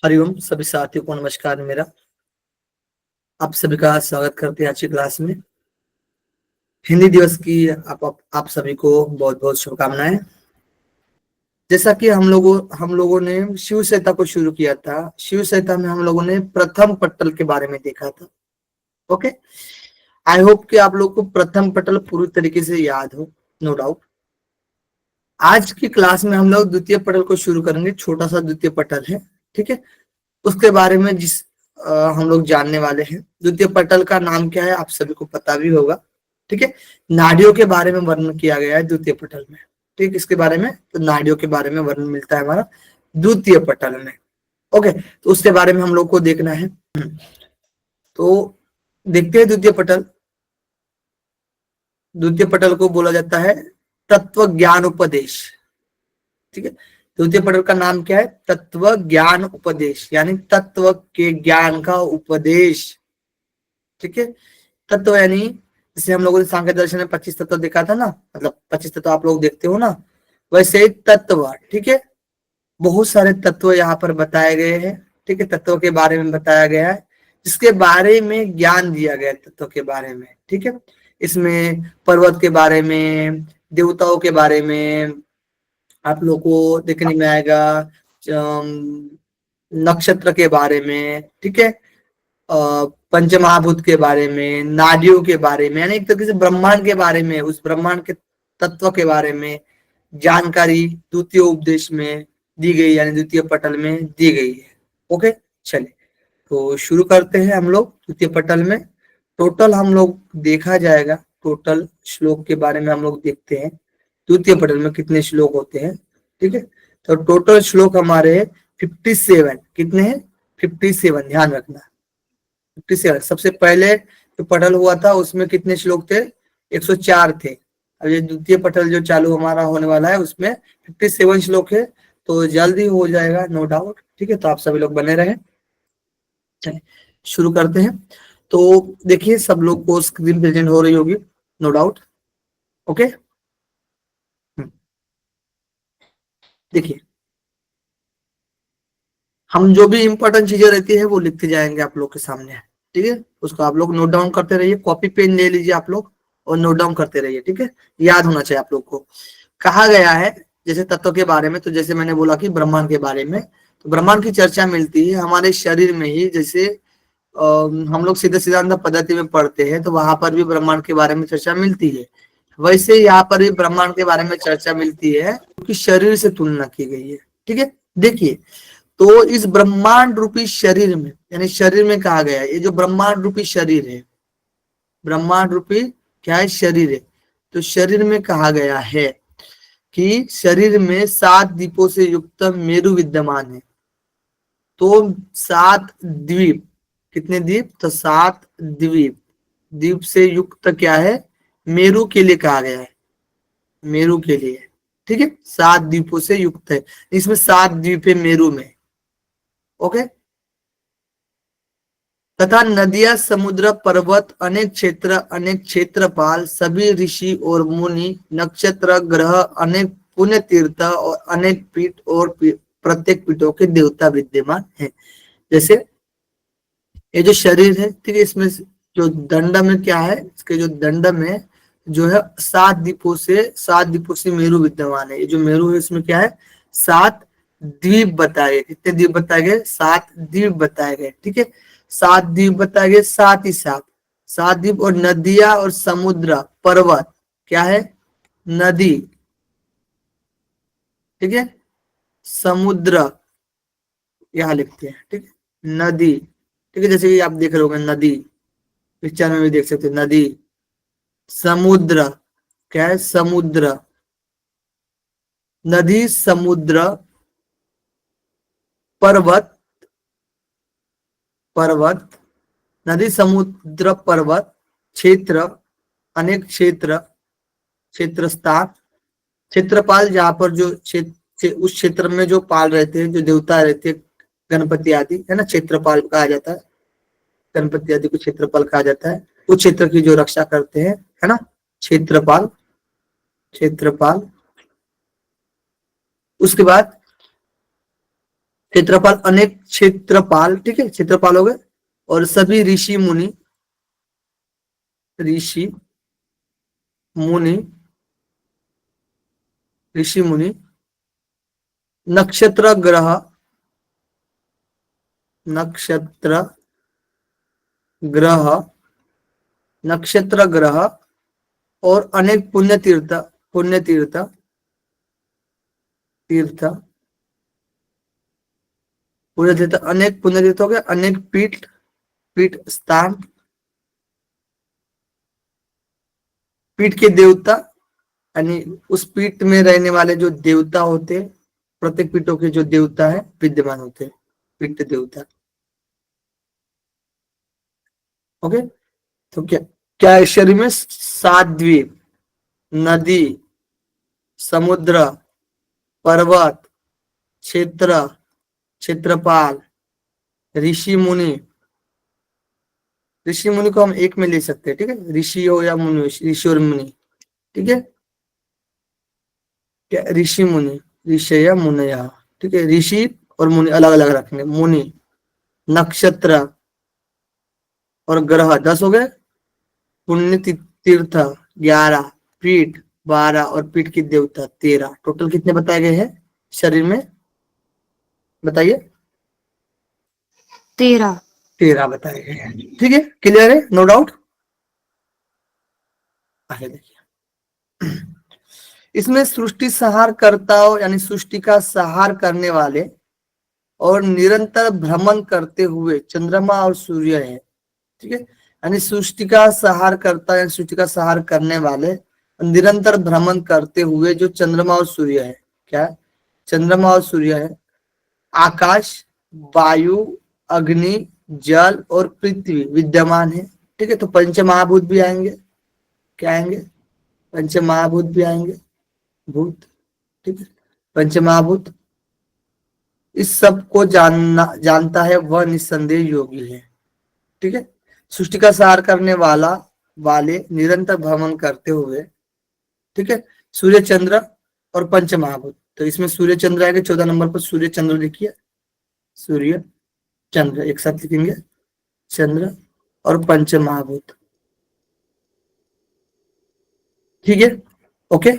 हरिओम सभी साथियों को नमस्कार। मेरा आप सभी का स्वागत करते हैं आज की क्लास में। हिंदी दिवस की आप सभी को बहुत बहुत शुभकामनाएं। जैसा कि हम लोगों ने शिव सहिता को शुरू किया था। शिव सहिता में हम लोगों ने प्रथम पट्टल के बारे में देखा था। ओके, आई होप कि आप लोग को प्रथम पट्टल पूरी तरीके से याद हो, नो डाउट। आज की क्लास में हम लोग द्वितीय पटल को शुरू करेंगे। छोटा सा द्वितीय पटल है, ठीक है। उसके बारे में हम लोग जानने वाले हैं। द्वितीय पटल का नाम क्या है आप सभी को पता भी होगा, ठीक है। नाड़ियों के बारे में वर्णन किया गया है द्वितीय पटल में, ठीक। इसके बारे में तो नाड़ियों के बारे में वर्णन मिलता है हमारा द्वितीय पटल में। ओके, तो उसके बारे में हम लोग को देखना है। तो देखते हैं द्वितीय पटल। द्वितीय पटल को बोला जाता है तत्व ज्ञान उपदेश, ठीक है। द्वितीय पटल का नाम क्या है? तत्व ज्ञान उपदेश, यानी तत्व के ज्ञान का उपदेश, ठीक है। तत्व यानी जैसे हम लोगों ने सांख्य दर्शन में 25 तत्व देखा था ना, मतलब 25 तत्व आप लोग देखते हो ना, वैसे तत्व, ठीक है। बहुत सारे तत्व यहाँ पर बताए गए हैं, ठीक है। तत्व के बारे में बताया गया है, जिसके बारे में ज्ञान दिया गया है तत्व के बारे में, ठीक है। इसमें पर्वत के बारे में, देवताओं के बारे में आप लोग को देखने में आएगा, नक्षत्र के बारे में, ठीक है। पंचमहाभूत के बारे में, नाडियों के बारे में, यानी एक तरीके से ब्रह्मांड के बारे में, उस ब्रह्मांड के तत्व के बारे में जानकारी द्वितीय उपदेश में दी गई, यानी द्वितीय पटल में दी गई है। ओके, चलिए तो शुरू करते हैं हम लोग द्वितीय पटल में। टोटल हम लोग देखा जाएगा, टोटल श्लोक के बारे में हम लोग देखते हैं द्वितीय पटल में कितने श्लोक होते हैं, ठीक है। तो टोटल श्लोक हमारे 57, कितने हैं? 57, ध्यान रखना। 57 सबसे पहले जो पटल हुआ था उसमें कितने श्लोक थे? 104 थे। अब ये द्वितीय पटल जो चालू हमारा होने वाला है उसमें 57 श्लोक है, तो जल्दी हो जाएगा, नो डाउट, ठीक है। तो आप सभी लोग बने रहे। चलिए शुरू करते हैं। तो देखिए सब लोग को स्क्रीन प्रेजेंट हो रही होगी, नो डाउट। ओके, देखिए हम जो भी इंपॉर्टेंट चीजें रहती है वो लिखते जाएंगे आप लोग के सामने, ठीक है। उसको आप लोग नोट डाउन करते रहिए, कॉपी पेन ले लीजिए आप लोग और नोट डाउन करते रहिए, ठीक है। याद होना चाहिए आप लोग को। कहा गया है जैसे तत्व के बारे में, तो जैसे मैंने बोला कि ब्रह्मांड के बारे में, तो ब्रह्मांड की चर्चा मिलती है हमारे शरीर में ही। जैसे हम लोग सीधे सिद्धांत पद्धति में पढ़ते हैं तो वहां पर भी ब्रह्मांड के बारे में चर्चा मिलती है, वैसे यहाँ पर भी ब्रह्मांड के बारे में चर्चा मिलती है, क्योंकि शरीर से तुलना की गई है, ठीक है। देखिए, तो इस ब्रह्मांड रूपी शरीर में, यानी शरीर में कहा गया है, ये जो ब्रह्मांड रूपी शरीर है, ब्रह्मांड रूपी क्या है? शरीर है। तो शरीर में कहा गया है कि शरीर में 7 द्वीपों से युक्त मेरु विद्यमान है। तो 7 द्वीप, कितने द्वीप? तो 7 द्वीप, द्वीप से युक्त क्या है? मेरु के लिए कहा गया है, मेरु के लिए, ठीक है। 7 द्वीपों से युक्त है, इसमें 7 द्वीप है मेरु में। ओके, तथा नदियां, समुद्र, पर्वत, अनेक क्षेत्र, अनेक क्षेत्रपाल, सभी ऋषि और मुनि, नक्षत्र, ग्रह, अनेक पुण्य तीर्थ और अनेक पीठ और प्रत्येक पीठों के देवता विद्यमान है। जैसे ये जो शरीर है, ठीक है, इसमें जो दंड में क्या है, इसके जो दंड में जो है 7 द्वीपों से मेरु विद्यमान है। ये जो मेरु है इसमें क्या है? 7 द्वीप बताए गए। कितने द्वीप बताए गए? 7 द्वीप बताए गए, ठीक है। 7 द्वीप बताए गए, 7 ही 7, 7 द्वीप। और नदियां और समुद्र, पर्वत, क्या है? नदी, ठीक है। समुद्र यहाँ लिखते हैं, ठीक है, नदी, ठीक है। जैसे कि आप देख रहे होंगे नदी, पिक्चर में भी देख सकते हैं नदी। समुद्र, क्या है? समुद्र, नदी, समुद्र, पर्वत, पर्वत, नदी, समुद्र, पर्वत, क्षेत्र, अनेक क्षेत्र, क्षेत्र स्थान, क्षेत्रपाल, जहां पर जो क्षेत्र, उस क्षेत्र में जो पाल रहते हैं, जो देवता रहते हैं, गणपति आदि, है ना, क्षेत्रपाल कहा जाता है। गणपति आदि को क्षेत्रपाल कहा जाता है, उस क्षेत्र की जो रक्षा करते हैं, है ना, क्षेत्रपाल, क्षेत्रपाल। उसके बाद क्षेत्रफल अनेक क्षेत्रपाल, ठीक है, क्षेत्रपाल हो गए। और सभी ऋषि मुनि, ऋषि मुनि, ऋषि मुनि, नक्षत्र ग्रह, नक्षत्र ग्रह, नक्षत्र ग्रह और अनेक पुण्य तीर्थ, पुण्य तीर्थ, तीर्थ, पुण्य तीर्थ, अनेक पुण्य तीर्थ हो गए, अनेक पीठ, पीठ स्थान, पीठ के देवता, यानी उस पीठ में रहने वाले जो देवता होते हैं, प्रत्येक पीठों के जो देवता है विद्यमान होते हैं, पीठ देवता। ओके, तो क्या क्या है शरीर में? 7 द्वीप, नदी, समुद्र, पर्वत, क्षेत्र, क्षेत्रपाल, ऋषि मुनि। ऋषि मुनि को हम एक में ले सकते हैं, ठीक है, ऋषि हो या मुनि हो, ऋषि और मुनि, ठीक है। क्या ऋषि मुनि, ऋषि या मुनया, ठीक है, ऋषि और मुनि अलग अलग रखने, मुनि, नक्षत्र और ग्रह 10 हो गए, पुण्य तीर्थ 11, पीठ 12 और पीठ की देवता 13। टोटल कितने बताए गए हैं शरीर में? बताइए। 13। 13 बताए गए हैं, ठीक है, क्लियर है, नो डाउट। आगे देखिए, इसमें सृष्टि संहार करताओं यानी सृष्टि का संहार करने वाले और निरंतर भ्रमण करते हुए चंद्रमा और सूर्य है, ठीक है, यानी सृष्टि का संहार करता है, सृष्टि का संहार करने वाले निरंतर भ्रमण करते हुए जो चंद्रमा और सूर्य है, क्या है? चंद्रमा और सूर्य है, आकाश, वायु, अग्नि, जल और पृथ्वी विद्यमान है, ठीक है। तो पंच महाभूत भी आएंगे, क्या आएंगे? पंच महाभूत भी आएंगे, भूत, ठीक है, पंच महाभूत। इस सब को जानता है वह निस्संदेह योगी है, ठीक है। सृष्टि का सार करने वाले निरंतर भ्रमण करते हुए, ठीक है, सूर्य चंद्र और पंच महाभूत। तो इसमें सूर्य चंद्र आएगा 14 नंबर पर, सूर्य चंद्र लिखिए, सूर्य चंद्र एक साथ लिखेंगे, चंद्र और पंच महाभूत, ठीक है, ओके।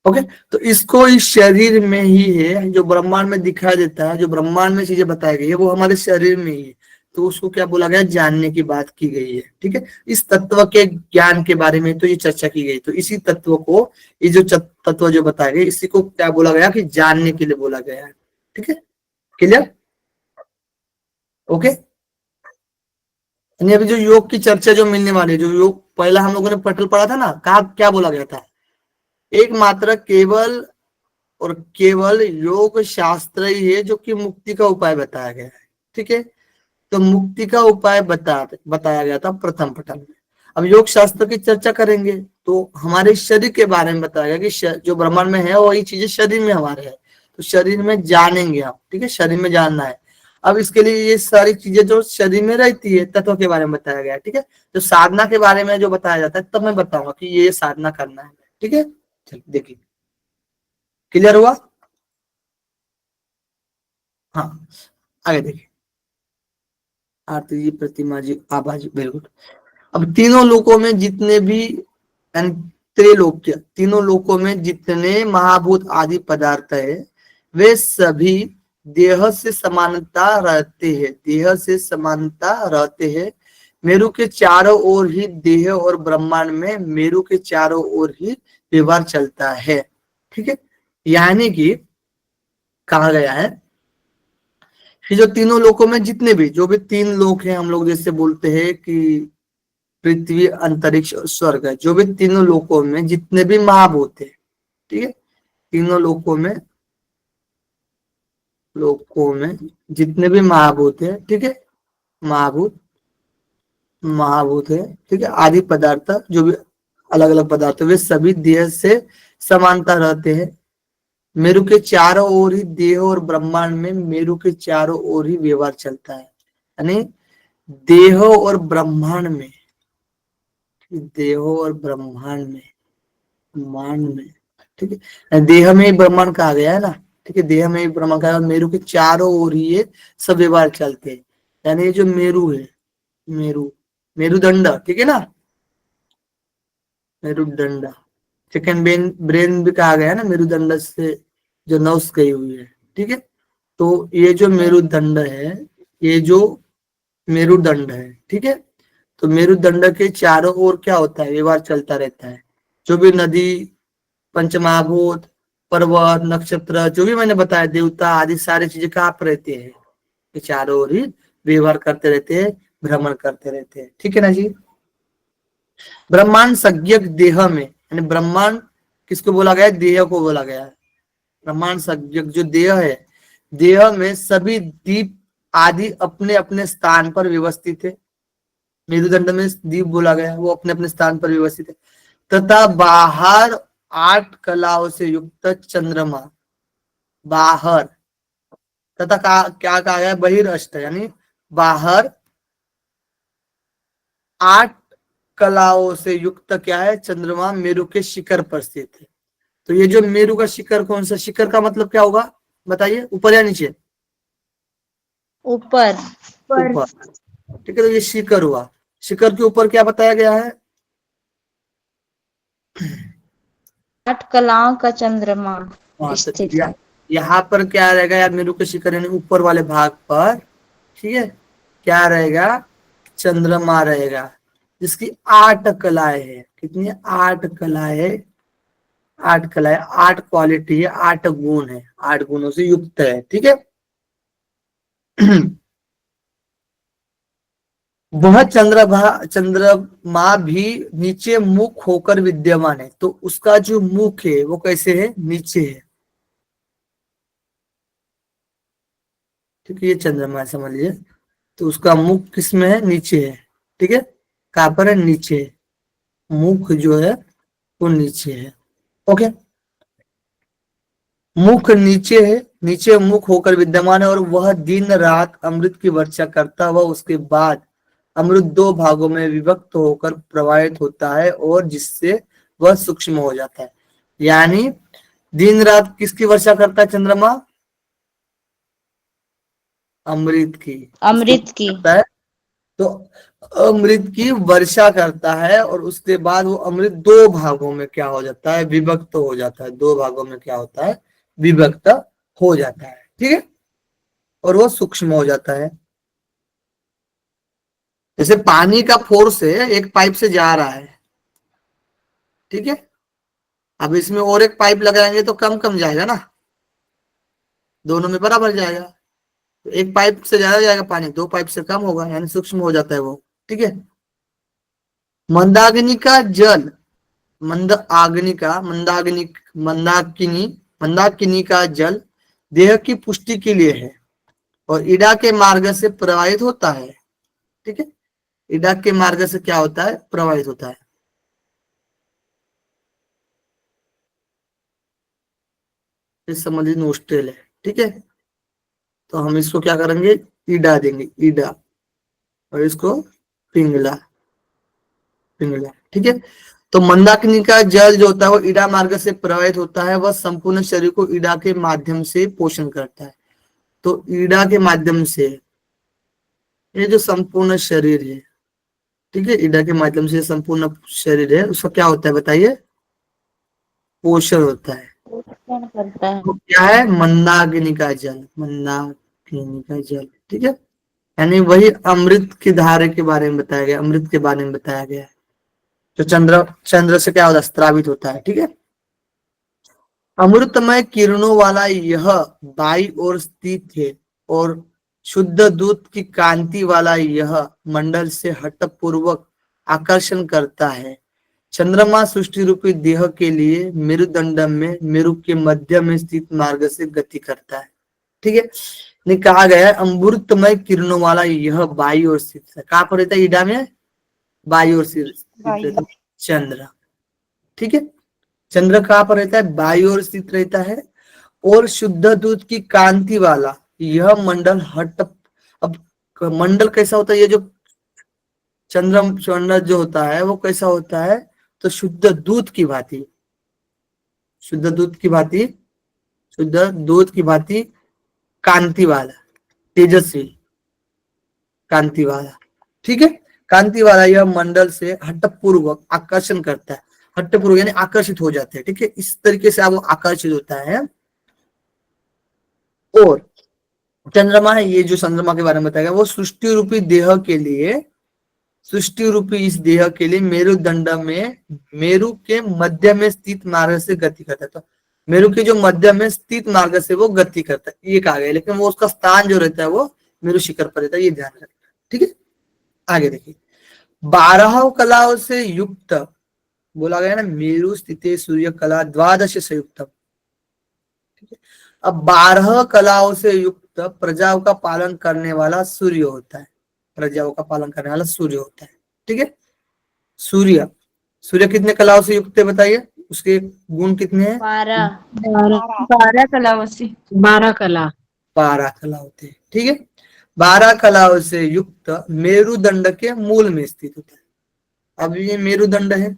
ओके, तो इसको इस शरीर में ही है, जो ब्रह्मांड में दिखाई देता है, जो ब्रह्मांड में चीजें बताई गई है वो हमारे शरीर में ही है। तो उसको क्या बोला गया? जानने की बात की गई है, ठीक है। इस तत्व के ज्ञान के बारे में तो ये चर्चा की गई, तो इसी तत्व को, ये जो तत्व जो बताए गए, इसी को क्या बोला गया कि जानने के लिए बोला गया है, ठीक है, क्लियर, ओके। यानी अभी जो योग की चर्चा जो मिलने वाली है, जो योग पहला हम लोगों ने पटल पढ़ा था ना, कहा क्या बोला गया था? एकमात्र केवल और केवल योग शास्त्र ही है जो कि मुक्ति का उपाय बताया गया है, ठीक है। तो मुक्ति का उपाय बताया गया था प्रथम पटल में। अब योग शास्त्र की चर्चा करेंगे तो हमारे शरीर के बारे में बताया गया कि जो ब्रह्मांड में है वही चीजें शरीर में हमारे है, तो शरीर में जानेंगे हम, ठीक है, शरीर में जानना है। अब इसके लिए ये सारी चीजें जो शरीर में रहती है तत्व के बारे में बताया गया है, ठीक है। तो साधना के बारे में जो बताया जाता है तब मैं बताऊंगा कि ये साधना करना है, ठीक है। चलिए देखिए, क्लियर हुआ? हाँ, आगे देखिए, आरती जी, प्रतिमा जी, आभा जी, वेरी गुड। अब तीनों लोकों में जितने भी यानी त्रैलोक्य, तीनों लोकों में जितने महाभूत आदि पदार्थ है वे सभी देह से समानता रहते हैं, देह से समानता रहते हैं। मेरु के चारों ओर ही देह और ब्रह्मांड में मेरु के चारों ओर ही व्यवहार चलता है, ठीक है। यानी कि कहा गया है कि जो तीनों लोकों में जितने भी जो भी 3 लोक हैं, हम लोग जैसे बोलते हैं कि पृथ्वी, अंतरिक्ष और स्वर्ग है, जो भी तीनों लोकों में जितने भी महाभूत है, ठीक है, तीनों लोकों में जितने भी महाभूत है, ठीक है, महाभूत, महाभूत है, ठीक है, आदि पदार्थ जो भी अलग अलग पदार्थ वे सभी देह से समानता रहते हैं। मेरु के चारों ओर ही देह और ब्रह्मांड में मेरु के चारों ओर ही व्यवहार चलता है, यानी देह और ब्रह्मांड में, देह और ब्रह्मांड में, ब्रह्मांड में ठीक है, देह में ही ब्रह्मांड कहा गया है ना, ठीक है, देह में ही ब्रह्मांड कहा गया, मेरु के चारों ओर ही ये सब व्यवहार चलते हैं। यानी ये जो मेरु है, मेरु, मेरुदंड, ठीक है ना, मेरुदंड, सेकंड ब्रेन, ब्रेन भी कहा गया है ना, मेरुदंड से जो नस गई हुई है, ठीक है। तो ये जो मेरुदंड है, ये जो मेरुदंड है, ठीक है, तो मेरुदंड के चारों ओर क्या होता है, व्यवहार चलता रहता है। जो भी नदी, पंचमहाभूत, पर्वत, नक्षत्र, जो भी मैंने बताया, देवता आदि सारी चीजें कहाँ पर रहती है, ये चारों ओर ही व्यवहार करते रहते हैं, भ्रमण करते रहते हैं, ठीक है ना जी। ब्रह्मांड संज्ञक देह में, यानी ब्रह्मांड किसको बोला गया है, देह को बोला गया है। ब्रह्मांड संज्ञक जो देह है, देह में सभी दीप आदि अपने अपने स्थान पर व्यवस्थित है। मेरुदंड में दीप बोला गया है, वो अपने अपने स्थान पर व्यवस्थित है। तथा बाहर 8 कलाओं से युक्त चंद्रमा, बाहर, तथा क्या कहा गया, बहिरअष्ट, यानी बाहर 8 कलाओं से युक्त क्या है, चंद्रमा मेरु के शिखर पर स्थित है। तो ये जो मेरु का शिखर, कौन सा शिखर का मतलब क्या होगा, बताइए, ऊपर या नीचे, ऊपर। ऊपर, ठीक है, तो ये शिखर हुआ। शिखर के ऊपर क्या बताया गया है, 8 कलाओं का चंद्रमा हाँ, तो स्थित है। यहाँ पर क्या रहेगा यार, मेरु के शिखर यानी ऊपर वाले भाग पर, ठीक है, क्या रहेगा, चंद्रमा रहेगा, जिसकी 8 कलाएं है, कितनी है, 8 कलाएं है, 8 कलाएं, 8 क्वालिटी है, 8 गुण है, 8 गुणों से युक्त है, ठीक है। वह चंद्रमा भी नीचे मुख होकर विद्यमान है, तो उसका जो मुख है वो कैसे है, नीचे है, ठीक है, ये चंद्रमा है, समझ लीजिए। तो उसका मुख किस में है, नीचे है, ठीक है, कहां पर है, नीचे, मुख जो है वो नीचे है, ओके। मुख नीचे है, नीचे मुख होकर विद्यमान है, और वह दिन रात अमृत की वर्षा करता हुआ उसके बाद अमृत 2 भागों में विभक्त होकर प्रवाहित होता है, और जिससे वह सूक्ष्म हो जाता है। यानी दिन रात किसकी वर्षा करता है चंद्रमा, अमृत की, किसकी अमृत की। वर्षा करता है, तो अमृत की वर्षा करता है, और उसके बाद वो अमृत 2 भागों में क्या हो जाता है, विभक्त हो जाता है, 2 भागों में क्या होता है, विभक्त हो जाता है, ठीक है, और वो सूक्ष्म हो जाता है। जैसे पानी का फोर्स है, एक पाइप से जा रहा है, ठीक है, अब इसमें और एक पाइप लगाएंगे तो कम कम जाएगा ना, दोनों में बराबर जाएगा। तो एक पाइप से ज्यादा जाएगा पानी, 2 पाइप से कम होगा, यानी सूक्ष्म हो जाता है वो, ठीक है। मंदाग्नि का जल, मंदाकिनी मंदाकिनी का जल देह की पुष्टि के लिए है, और इडा के मार्ग से प्रवाहित होता है, ठीक है, इडा के मार्ग से क्या होता है, प्रवाहित होता है। इस समझिए नोस्ट्रेल है, ठीक है, तो हम इसको क्या करेंगे, ईडा देंगे, ईडा, और इसको पिंगला, पिंगला, ठीक है। तो मंदाकिनी का जल जो होता है वो ईडा मार्ग से प्रवाहित होता है, वह संपूर्ण शरीर को ईडा के माध्यम से पोषण करता है। तो ईडा के माध्यम से ये जो संपूर्ण शरीर है, ठीक है, ईडा के माध्यम से संपूर्ण शरीर है, उसका क्या होता है बताइए, पोषण होता है। पोषण करता है। तो क्या है, मंदाकिनी का जल, मंदाकिनी का जल, ठीक है, यानी वही अमृत की धारे के बारे में बताया गया, अमृत के बारे में बताया गया है, जो चंद्र चंद्र से क्या होता है, स्रावित होता है, ठीक है। अमृतमय किरणों वाला यह बाई ओर स्थित है, और शुद्ध दूध की कांति वाला यह मंडल से हठपूर्वक आकर्षण करता है। चंद्रमा सृष्टि रूपी देह के लिए मेरुदंड में मेरु के मध्य में स्थित मार्ग से गति करता है, ठीक है। ने कहा गया है अमृतमय किरणों वाला यह बाई ओर स्थित है, कहां पर रहता है, ईडा में बाई ओर स्थित रहता है चंद्र, ठीक है। चंद्र कहाँ पर रहता है, बाई ओर स्थित रहता है, और शुद्ध दूध की कांति वाला यह मंडल हट, अब मंडल कैसा होता है, ये जो चंद्र जो होता है वो कैसा होता है, तो शुद्ध दूध की भांति, शुद्ध दूध की भांति, शुद्ध दूध की भांति कांति वाला, तेजस्वी, कांति वाला। ठीक है, कांति वाला यह मंडल से हठपूर्वक आकर्षण करता है, हठपूर्वक यानी आकर्षित हो जाते हैं। ठीक है, इस तरीके से वो आकर्षित होता है। और चंद्रमा है, ये जो चंद्रमा के बारे में बताया गया, वो सृष्टि रूपी देह के लिए, सृष्टि रूपी इस देह के लिए मेरुदंड में, मेरु के मध्य में स्थित मार्ग से गति करता है। तो मेरु के जो मध्य में स्थित मार्ग से वो गति करता है, ये कहा गया। लेकिन वो उसका स्थान जो रहता है वो मेरु शिखर पर रहता है, ये ध्यान रखना। ठीक है, आगे देखिए, 12 कलाओं से युक्त बोला गया ना, मेरु स्थित सूर्य कला द्वादश से युक्त। ठीक है, अब 12 कलाओं से युक्त प्रजाओं का पालन करने वाला सूर्य होता है, प्रजाओं का पालन करने वाला सूर्य होता है। ठीक है, सूर्य, सूर्य कितने कलाओं से युक्त है बताइए, उसके गुण कितने हैं? 12 12 कलाओं से, 12 कला, 12 कला होते हैं। ठीक है, 12 कलाओं से युक्त मेरुदंड के मूल में स्थित होता है। अब ये मेरुदंड है,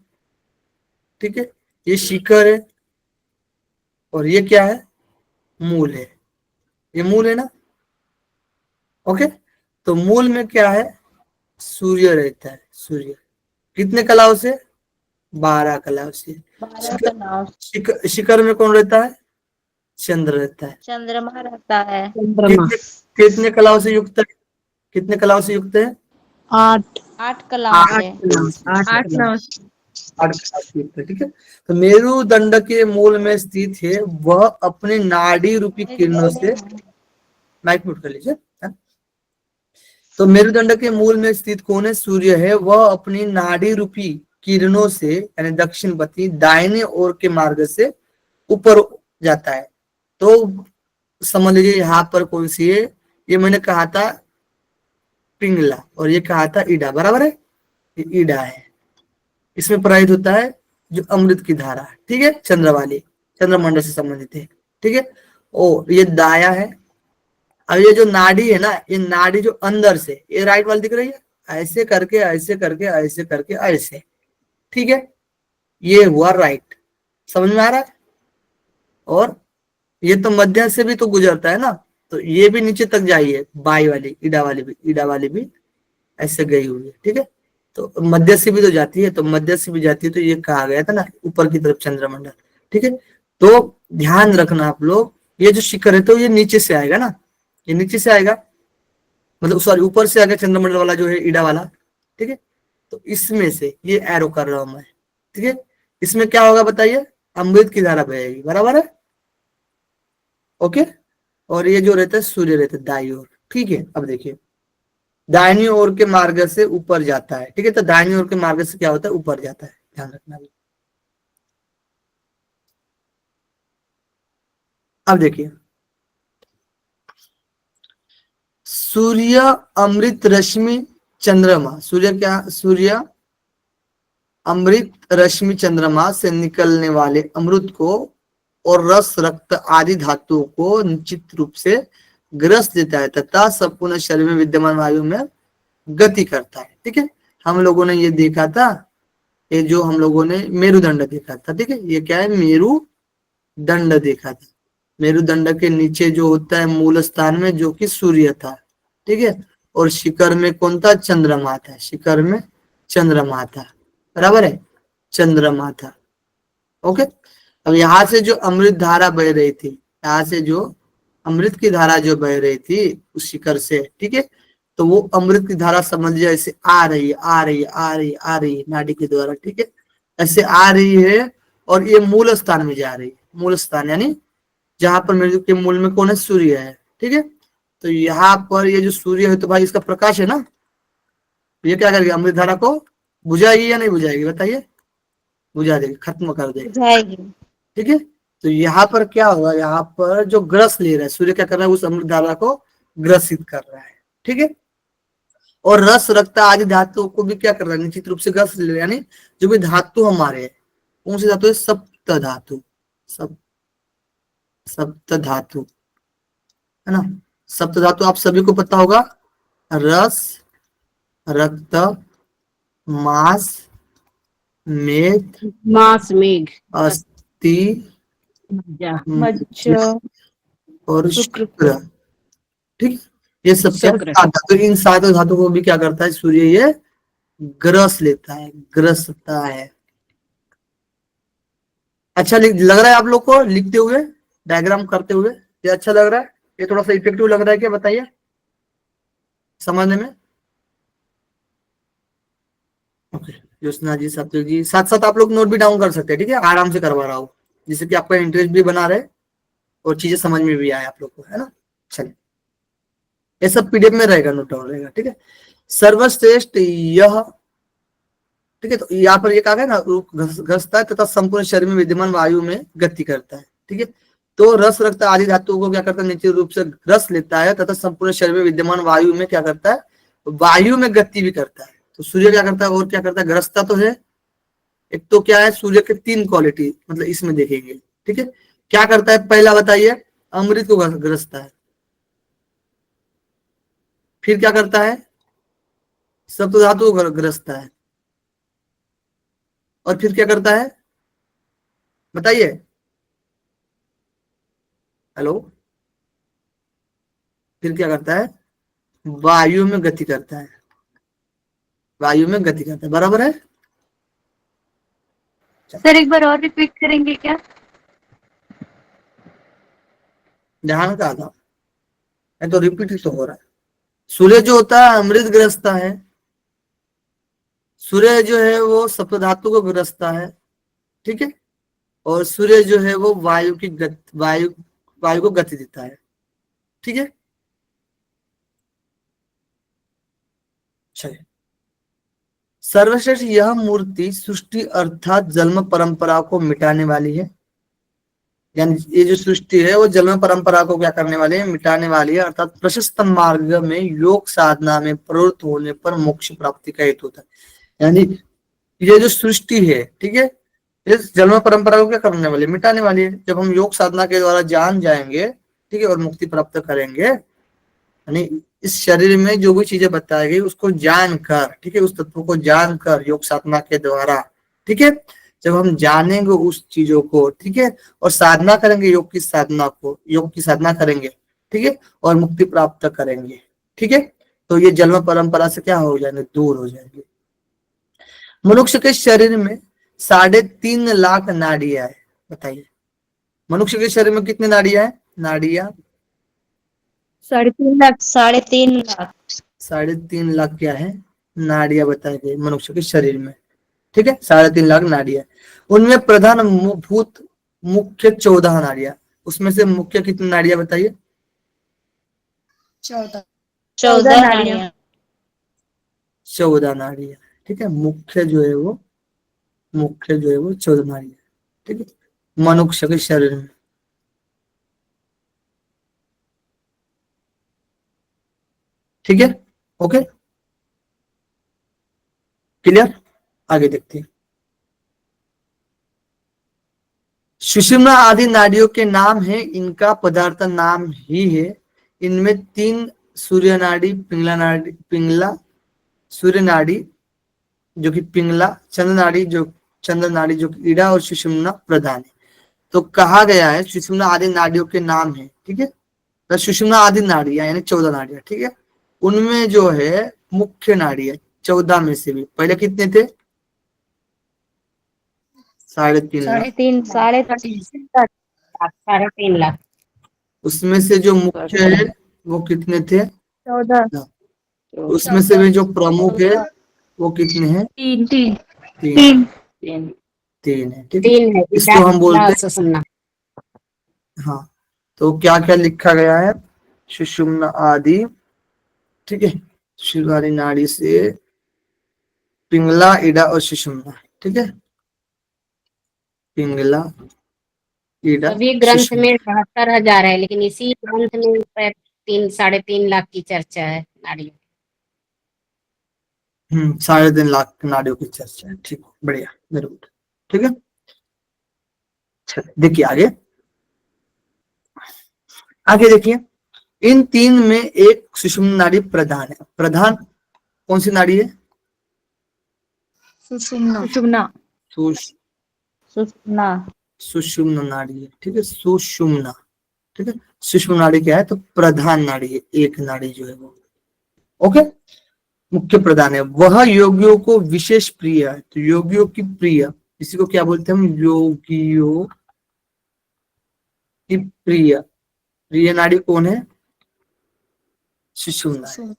ठीक है, ये शिखर है, और ये क्या है? मूल है, ये मूल है ना। ओके, तो मूल में क्या है? सूर्य रहता है। सूर्य कितने कलाओं से? 12 कलाओं से। 12 कलाओं से शिखर में कौन रहता है? चंद्र रहता है। चंद्रमा रहता है। चंद्रमा, कितने कलाओं से युक्त है? कितने कलाओं से युक्त है? 8 8 कलाओं से। 8 कला, 8 कलाओं से युक्त है। ठीक है, तो मेरुदंड के मूल में स्थित है, वह अपने नाड़ी रूपी किरणों से, माइक म्यूट कर लीजिए। हाँ? तो मेरुदंड के मूल में स्थित कौन है? सूर्य है। वह अपनी नाड़ी रूपी किरणों से, यानी दक्षिणपति दाहिने ओर के मार्ग से ऊपर जाता है। तो समझ लीजिए यहाँ पर कौन सी है? ये मैंने कहा था पिंगला, और ये कहा था ईडा, बराबर है? ये ईडा है। इसमें प्रवाहित होता है जो अमृत की धारा। ठीक है, चंद्र वाली, चंद्रमंडल से संबंधित है। ठीक है, और ये दाया है। अब ये जो नाड़ी है ना, ये नाड़ी जो अंदर से, ये राइट वाली दिख रही है, ऐसे करके ऐसे करके ऐसे करके ऐसे। ठीक है, ये हुआ राइट, समझ में आ रहा है? और ये तो मध्य से भी तो गुजरता है ना, तो ये भी नीचे तक जाइए, बाई वाली, ईडा वाली भी, ईडा वाली भी ऐसे गई हुई है। ठीक है, तो मध्य से भी तो जाती है, तो मध्य से भी जाती है, तो ये कहा गया था ना ऊपर की तरफ चंद्रमंडल। ठीक है, तो ध्यान रखना आप लोग, ये जो शिखर है तो ये नीचे से आएगा ना, ये नीचे से आएगा, मतलब सॉरी ऊपर से आएगा चंद्रमंडल वाला जो है ईडा वाला। ठीक है, तो इसमें से ये एरो कर रहा हूं मैं। ठीक है, इसमें क्या होगा बताइए? अमृत की धारा बहेगी, बराबर है? ओके, और ये जो रहता है सूर्य रहता है दाई ओर। ठीक है, अब देखिए, दाहिनी ओर के मार्ग से ऊपर जाता है। ठीक है, तो दाहिनी ओर के मार्ग से क्या होता है? ऊपर जाता है, ध्यान रखना। अब देखिए, सूर्य अमृत रश्मि चंद्रमा, सूर्य क्या? सूर्य अमृत रश्मि चंद्रमा से निकलने वाले अमृत को और रस रक्त आदि धातुओं को निश्चित रूप से ग्रस देता है तथा संपूर्ण शरीर में विद्यमान वायु में गति करता है। ठीक है, हम लोगों ने ये देखा था, ये जो हम लोगों ने मेरुदंड देखा था। ठीक है, ये क्या है? मेरुदंड देखा था। मेरुदंड के नीचे जो होता है मूल स्थान में, जो कि सूर्य था। ठीक है, और शिखर में कौन था? चंद्रमा था। शिखर में चंद्रमा था, बराबर है? चंद्रमा था। ओके, अब यहां से जो अमृत धारा बह रही थी, यहाँ से जो अमृत की धारा जो बह रही थी उस शिखर से, ठीक है, तो वो अमृत की धारा समझ लिया ऐसे आ रही है, आ रही है, आ रही है, आ रही है नाड़ी के द्वारा। ठीक है, ऐसे आ रही है, और ये मूल स्थान में जा रही है। मूल स्थान यानी जहां पर मेरे के मूल में कौन है? सूर्य है। ठीक है, तो यहाँ पर ये जो सूर्य है, तो भाई इसका प्रकाश है ना, ये क्या करेगी? अमृत धारा को बुझाएगी या नहीं बुझाएगी बताइए? बुझा देगी, खत्म कर देगी। जाएगी। ठीक है, तो यहाँ पर क्या होगा? यहाँ पर जो ग्रस ले रहा है सूर्य, क्या कर रहा है? उस अमृत धारा को ग्रसित कर रहा है। ठीक है, और रस रक्त आदि धातु को भी क्या कर रहा है? निश्चित रूप से ग्रस ले रहा है। यानी जो भी धातु हमारे हैं, कौन सी धातु है? सप्त धातु, सप्त धातु है ना। सप्त धातु आप सभी को पता होगा, रस रक्त मांस मेघ मास, मेघ, अस्थि मज्जा, मज्जा, और शुक्र, शुक्र। ठीक, ये सब क्या है? शुक्र। सात धातु। इन सात धातु को भी क्या करता है सूर्य? ये ग्रस लेता है, ग्रसता है। अच्छा लग रहा है आप लोग को लिखते हुए, डायग्राम करते हुए? ये अच्छा लग रहा है? ये थोड़ा सा इफेक्टिव लग रहा है क्या, बताइए समझने में? ओके, ज्योत्सना जी, सत्य जी, साथ साथ आप लोग नोट भी डाउन कर सकते हैं, ठीक है? आराम से करवा रहा हूँ, जिससे कि आपका इंटरेस्ट भी बना रहे और चीजें समझ में भी आए आप लोग को, है ना? चलिए, ये सब पीडीएफ में रहेगा, नोट डाउन रहेगा, ठीक है? सर्वश्रेष्ठ यह, ठीक है? तो यहाँ पर ये कहा गया ना, घसता है तथा संपूर्ण शरीर में विद्यमान वायु में गति करता है, ठीक है? तो रस रक्त आदि धातुओं को क्या करता है? निश्चित रूप से रस लेता है तथा संपूर्ण शरीर में विद्यमान वायु में क्या करता है? वायु में गति भी करता है। तो सूर्य क्या करता है और क्या करता है? ग्रसता तो है। एक तो क्या है, सूर्य के तीन क्वालिटी मतलब इसमें देखेंगे, ठीक है? क्या करता है पहला बताइए? अमृत को ग्रसता है। फिर क्या करता है? सप्त धातु को ग्रसता है। और फिर क्या करता है बताइए? हेलो, फिर क्या करता है? वायु में गति करता है, वायु में गति करता है, बराबर है? सर एक बार और रिपीट करेंगे क्या? ध्यान का था, तो रिपीट तो हो रहा है। सूर्य जो होता है अमृत ग्रसता है, सूर्य जो है वो सप्तधातु को ग्रसता है, ठीक है? और सूर्य जो है वो वायु की वायु वायु को गति देता है, ठीक है? चलिए, सर्वश्रेष्ठ यह मूर्ति सृष्टि अर्थात जन्म परंपरा को मिटाने वाली है। यानी ये जो सृष्टि है वो जन्म परंपरा को क्या करने वाली है? मिटाने वाली है। अर्थात प्रशस्त मार्ग में योग साधना में प्रवृत्त होने पर मोक्ष प्राप्ति का हेतु होता है। यानी ये जो सृष्टि है, ठीक है, इस जन्म परंपरा को क्या करने वाली है? मिटाने वाली है। जब हम योग साधना के द्वारा जान जाएंगे, ठीक है, और मुक्ति प्राप्त करेंगे, यानी इस शरीर में जो भी चीजें बताई गई उसको जानकर, ठीक है, उस तत्व को जानकर योग साधना के द्वारा, ठीक है, जब हम जानेंगे उस चीजों को, ठीक है, और साधना करेंगे, योग की साधना को, योग की साधना करेंगे, ठीक है, और मुक्ति प्राप्त करेंगे, ठीक है, तो ये जन्म परंपरा से क्या हो जाएंगे? दूर हो जाएंगे। मनुष्य के शरीर में 3.5 लाख नाड़ियां है। बताइए मनुष्य के शरीर में कितनी नाड़ियां है? नाड़ियां 3.5 लाख, 3.5 लाख, 3.5 लाख क्या है? नाड़ियां बताई गई मनुष्य के शरीर में, ठीक है, 3.5 लाख नाड़ियां। उनमें प्रधान भूत मुख्य 14 नाड़ियां। उसमें से मुख्य कितनी नाड़ियां बताइए? 14 नाड़ियां। 14 नाड़ियां, ठीक है। मुख्य जो है वो 14 नाड़ियां, ठीक है, मनुष्य के शरीर में, ठीक है, ओके, क्लियर? आगे देखते हैं। सुषुम्ना आदि नाड़ियों के नाम है, इनका पदार्थ नाम ही है। इनमें 3 सूर्य नाड़ी, पिंगला सूर्य नाड़ी जो कि पिंगला, चंद्र नाड़ी जो कि ईड़ा, और सुषुम्ना प्रधान है। तो कहा गया है सुषुम्ना आदि नाड़ियों के नाम है, ठीक है, तो सुषुम्ना आदि नाड़ियां यानी 14 नाड़ियां, ठीक है। उनमें जो है मुख्य नाड़ियां 14 में से भी पहले कितने थे? 3.5 लाख। 3.5 लाख। उसमें से जो मुख्य है वो कितने थे? 14। उसमें से भी जो प्रमुख है वो कितने हैं? 3। 3 3 है, ठीक है। इसको हम बोलते हैं, हाँ, तो क्या क्या लिखा गया है? सुषुम्ना आदि, ठीक है, सुषुम्ना नाड़ी से पिंगला, ईड़ा और सुषुम्ना, ठीक है, पिंगला, ईड़ा, सभी ग्रंथ सुषुम्ना। में 72,000 है, लेकिन इसी ग्रंथ में 3-3.5 लाख की चर्चा है नाड़ियों। 3.5 लाख नाड़ियों की चर्चा है, ठीक, बढ़िया, वेरी गुड, ठीक है। देखिए आगे, आगे देखिए, इन 3 में एक सुषुम्ना नाड़ी प्रधान है। प्रधान कौन सी नाड़ी है? सुषुम्ना। सुष सुषुम्ना। सुषुम्ना नाड़ी है, ठीक है, सुषुम्ना, ठीक है। सुषुम्ना नाड़ी क्या है, तो प्रधान नाड़ी है, एक नाड़ी जो है वो, ओके, मुख्य प्रधान है। वह योगियों को विशेष प्रिय है, तो योगियों की प्रिय, इसी को क्या बोलते हैं हम, योगियों की प्रिय, प्रिय नाड़ी कौन है, सुषुम्ना है,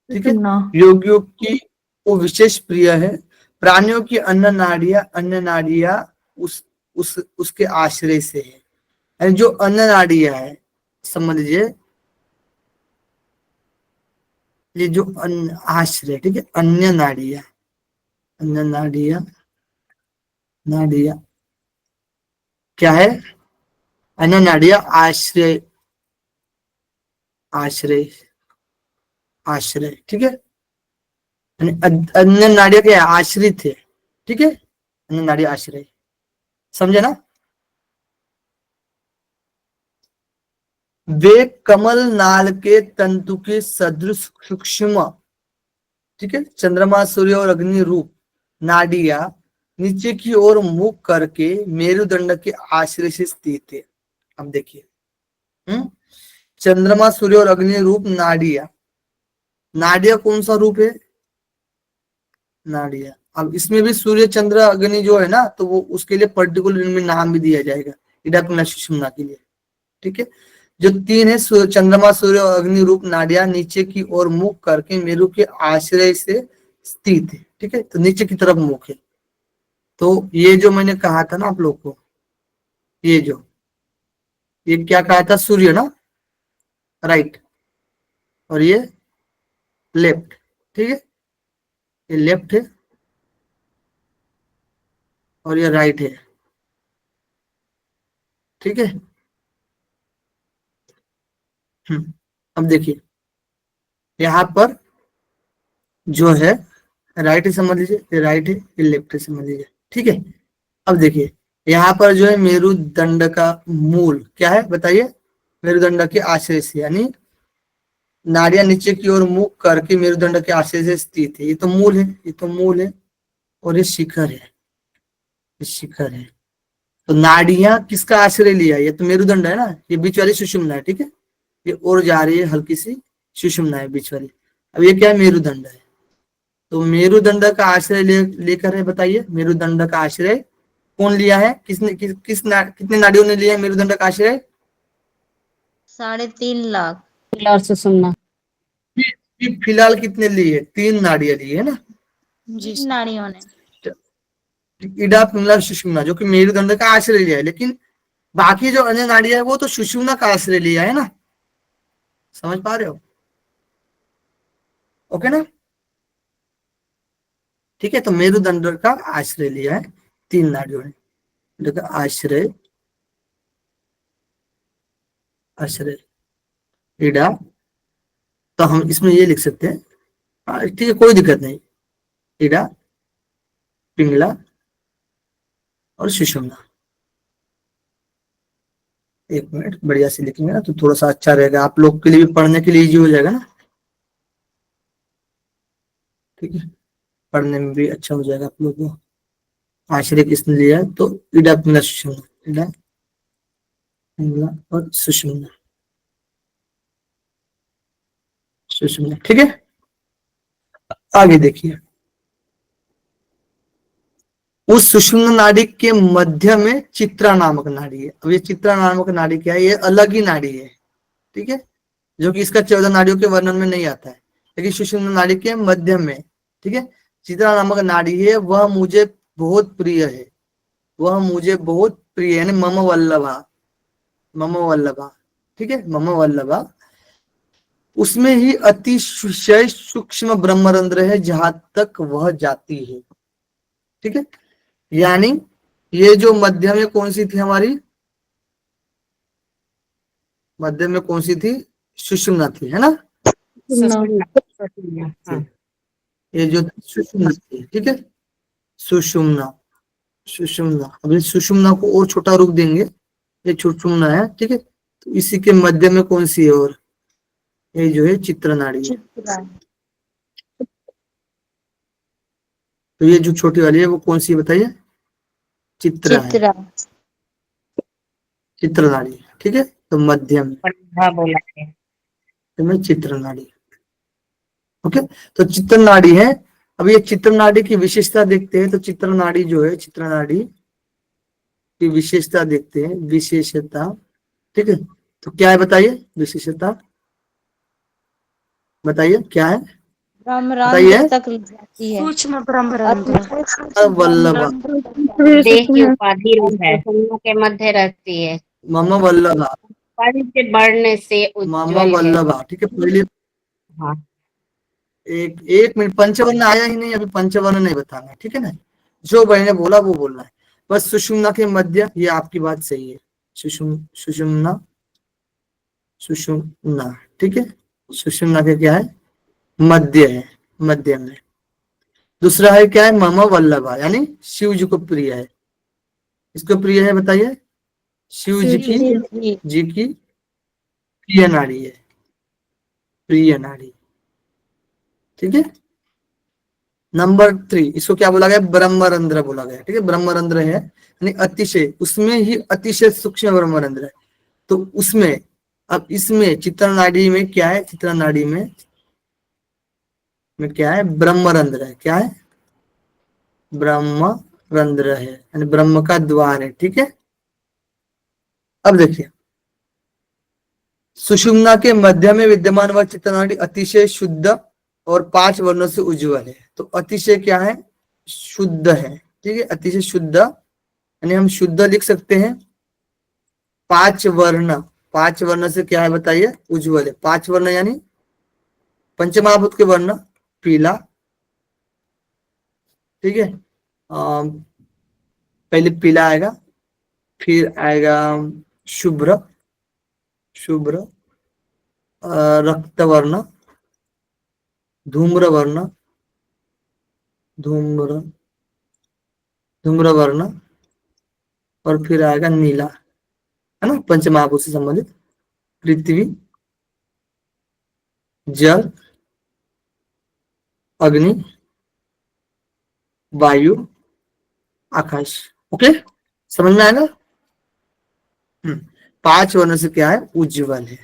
ठीक है। सुनना। योगियों की वो विशेष प्रिय है। प्राणियों की अन्य नाड़ियां उस उसके आश्रय से है, यानी जो अन्य नाड़ियां है, समझ लीजिए, ये जो अन्य आश्रय, ठीक है, अन्य नाड़ियां, अन्य नाड़ियां क्या है, अन्य नाड़ियां आश्रय, आश्रय, आश्रय, ठीक है, यानी अन्य नाड़ियां क्या है, आश्रित है, ठीक है, अन्य नाड़ियां आश्रय, समझे ना। वे कमल नाल के तंतु के सदृश सूक्ष्म, ठीक है, चंद्रमा सूर्य और अग्नि रूप नाड़ियां नीचे की ओर मुख करके मेरुदंड के आश्रय से स्थित है। अब देखिए, चंद्रमा सूर्य और अग्नि रूप नाड़ियां, नाड़ियां कौन सा रूप है, नाड़ियां। अब इसमें भी सूर्य चंद्र अग्नि जो है ना, तो वो उसके लिए पर्टिकुलर इनमें नाम भी दिया जाएगा, इडाकुलर सुषुम्ना के लिए, ठीक है। जो तीन है, चंद्रमा सूर्य और अग्नि रूप नाड़ियां नीचे की ओर मुख करके मेरु के आश्रय से स्थित है, ठीक है, तो नीचे की तरफ मुख है। तो ये जो मैंने कहा था ना आप लोग को, ये क्या कहा था, सूर्य ना, राइट, और ये लेफ्ट, ठीक है, ये लेफ्ट है और ये राइट है, ठीक है। अब देखिए, यहाँ पर जो है राइट है, समझ लीजिए, ये राइट है, ये लेफ्ट है, समझ लीजिए, ठीक है। अब देखिए, यहाँ पर जो है मेरुदंड का मूल क्या है, बताइए, मेरुदंड के आश्रय से, यानी नाड़ियां नीचे की ओर मुख करके मेरुदंड के आश्रय से स्थित है, ये तो मूल है, ये तो मूल है, और ये शिखर है, ये शिखर है। तो नाड़ियां किसका आश्रय लिया, ये तो मेरुदंड है ना, ये बीच वाली सुषुम्ना है, ठीक है, ये और जा रही है हल्की सी सुषुम्ना है बीच वाली। अब ये क्या है, मेरुदंड है। तो मेरुदंड का आश्रय लेकर है, बताइए, मेरुदंड का आश्रय कौन लिया है, किसने कितने नाड़ियों ने लिया है मेरुदंड का आश्रय, 3.5 लाख। और सुषुम्ना। फिलहाल कितने लिए, 3 नाड़ियां ली है ना, जी नाड़ियों ने। इडा पिंगला सुषुम्ना, जो कि मेरुदंड का आश्रय लिया है, लेकिन बाकी जो अन्य नाड़ियां है वो तो सुषुम्ना का आश्रय लिया है ना, समझ पा रहे हो, ओके ना, ठीक है। तो मेरुदंड का आश्रय लिया है 3 नाड़ियों ने, देखो, आश्रय, आश्रय, इडा, तो हम इसमें ये लिख सकते हैं, ठीक है, कोई दिक्कत नहीं, इडा, पिंगला और सुषुम्ना। एक मिनट, बढ़िया से लिखेंगे ना तो थोड़ा सा अच्छा रहेगा, आप लोग के लिए भी पढ़ने के लिए इजी हो जाएगा ना, ठीक है, पढ़ने में भी अच्छा हो जाएगा आप लोग को। आश्रय किसने लिया है, तो इडा पिंगला सुषुम्ना, इडा पिंगला और सुषुम्ना, सुषुम्ना, ठीक है। आगे देखिए, उस सुषुम्ना नाड़ी के मध्य में चित्रा नामक नाड़ी है। अब ये चित्रा नामक नाड़ी क्या है, ये अलग ही नाड़ी है, ठीक है, जो कि इसका 14 नाड़ियों के वर्णन में नहीं आता है, लेकिन सुषुम्ना नाड़ी के मध्य में, ठीक है, चित्रा नामक नाड़ी है, वह मुझे बहुत प्रिय है, वह मुझे बहुत प्रिय, यानी मम वल्लभा, मम वल्लभा, ठीक है, मम वल्लभा, उसमें ही अतिशय सूक्ष्म ब्रह्मरंध्र है जहां तक वह जाती है, ठीक है, यानी ये जो मध्य में कौन सी थी हमारी, मध्य में कौन सी थी, सुषुम्ना थी, है ना, सुषुम्ना, सुषुम्ना, हाँ। ये जो सुषुम्ना थी, ठीक है, सुषुम्ना, सुषुम्ना, अब इस सुषुम्ना को और छोटा रूप देंगे, ये सुषुम्ना है, ठीक है, तो इसी के मध्य में कौन सी है, और ये जो है चित्र नाड़ी है, तो ये जो छोटी वाली है वो कौन सी है, बताइए, चित्रा है, चित्रा। चित्र नाड़ी, ठीक है। तो मध्य में प्रभा बोला है। में चित्र नाड़ी, ओके। तो चित्र नाड़ी है। अब ये चित्र नाड़ी की विशेषता देखते हैं। तो चित्र नाड़ी जो है, चित्र नाड़ी की विशेषता देखते हैं, विशेषता, ठीक है। तो क्या है बताइए, विशेषता बताइए क्या है, ब्रह्मरंध्र बताइए। तक जाती है। सूक्ष्म ब्रह्मरंध्र। वल्लभा, देह की उपाधि रूप है, दोनों के मध्य रहती है, मम वल्लभा, पंच वर्ण से मम उज्जवल है। वल्लभा, ठीक है। पहले हाँ, एक एक मिनट, पंचवर्ण आया ही नहीं, अभी पंचवर्ण नहीं बताना है, ठीक है ना। जो मैंने बोला वो बोलना है बस। सुषुम्ना के मध्य, ये आपकी बात सही है। सुषुम्ना, सुषुम्ना, ठीक है। सुषुम्ना के क्या है, मध्य है, मध्य में। दूसरा है क्या है, मम वल्लभा, यानी शिव जी को प्रिय है। इसको प्रिय है बताइए, शिव जी की, जी। जी की प्रिय नाड़ी है, प्रिय नाड़ी, ठीक है। नंबर 3, इसको क्या बोला गया, ब्रह्मरंध्र बोला गया, ठीक है। ब्रह्मरंध्र है यानी अतिशय, उसमें ही अतिशय सूक्ष्म ब्रह्मरंध्र है। तो उसमें, अब इसमें चित्र नाड़ी में क्या है, चित्र नाड़ी में क्या है, ब्रह्मरंध्र है। क्या है, ब्रह्मरंध्र है, यानी ब्रह्म का द्वार है, ठीक है। अब देखिए, सुषुम्ना के मध्य में विद्यमान वह चित्र नाड़ी अतिशय शुद्ध और 5 वर्णों से उज्जवल है। तो अतिशय क्या है, शुद्ध है, ठीक है। अतिशय शुद्ध यानी हम शुद्ध लिख सकते हैं। 5 वर्ण, 5 वर्ण से क्या है बताइए, उज्जवल है। 5 वर्ण यानी पंचमहाभूत के वर्ण, पीला, ठीक है। पहले पीला आएगा, फिर आएगा शुभ्र, शुभ्र, रक्त वर्ण, धूम्र वर्ण, धूम्र, धूम्र वर्ण, और फिर आएगा नीला, है ना, पंचमहाभूत से संबंधित। पृथ्वी, जल, अग्नि, वायु, आकाश, ओके, समझ में आएगा। 5 वर्ण से क्या है, उज्जवल है,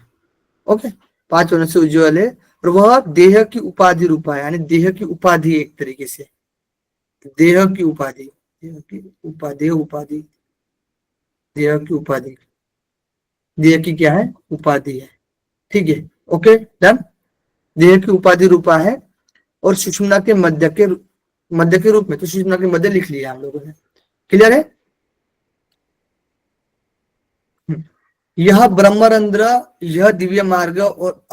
ओके। 5 वर्ण से उज्जवल है, और वह देह की उपाधि रूपा है, यानी देह की उपाधि, एक तरीके से देह की उपाधि, देह की उपाधि, उपाधि, देह की उपाधि, देह की क्या है, उपाधि है, ठीक है, ओके डन। देह की उपाधि रूपा है और सुषुम्ना के मध्य के रूप में। तो सुषुम्ना के मध्य लिख लिया हम लोगों ने, क्लियर है। यह ब्रह्मरंध्र, यह दिव्य मार्ग और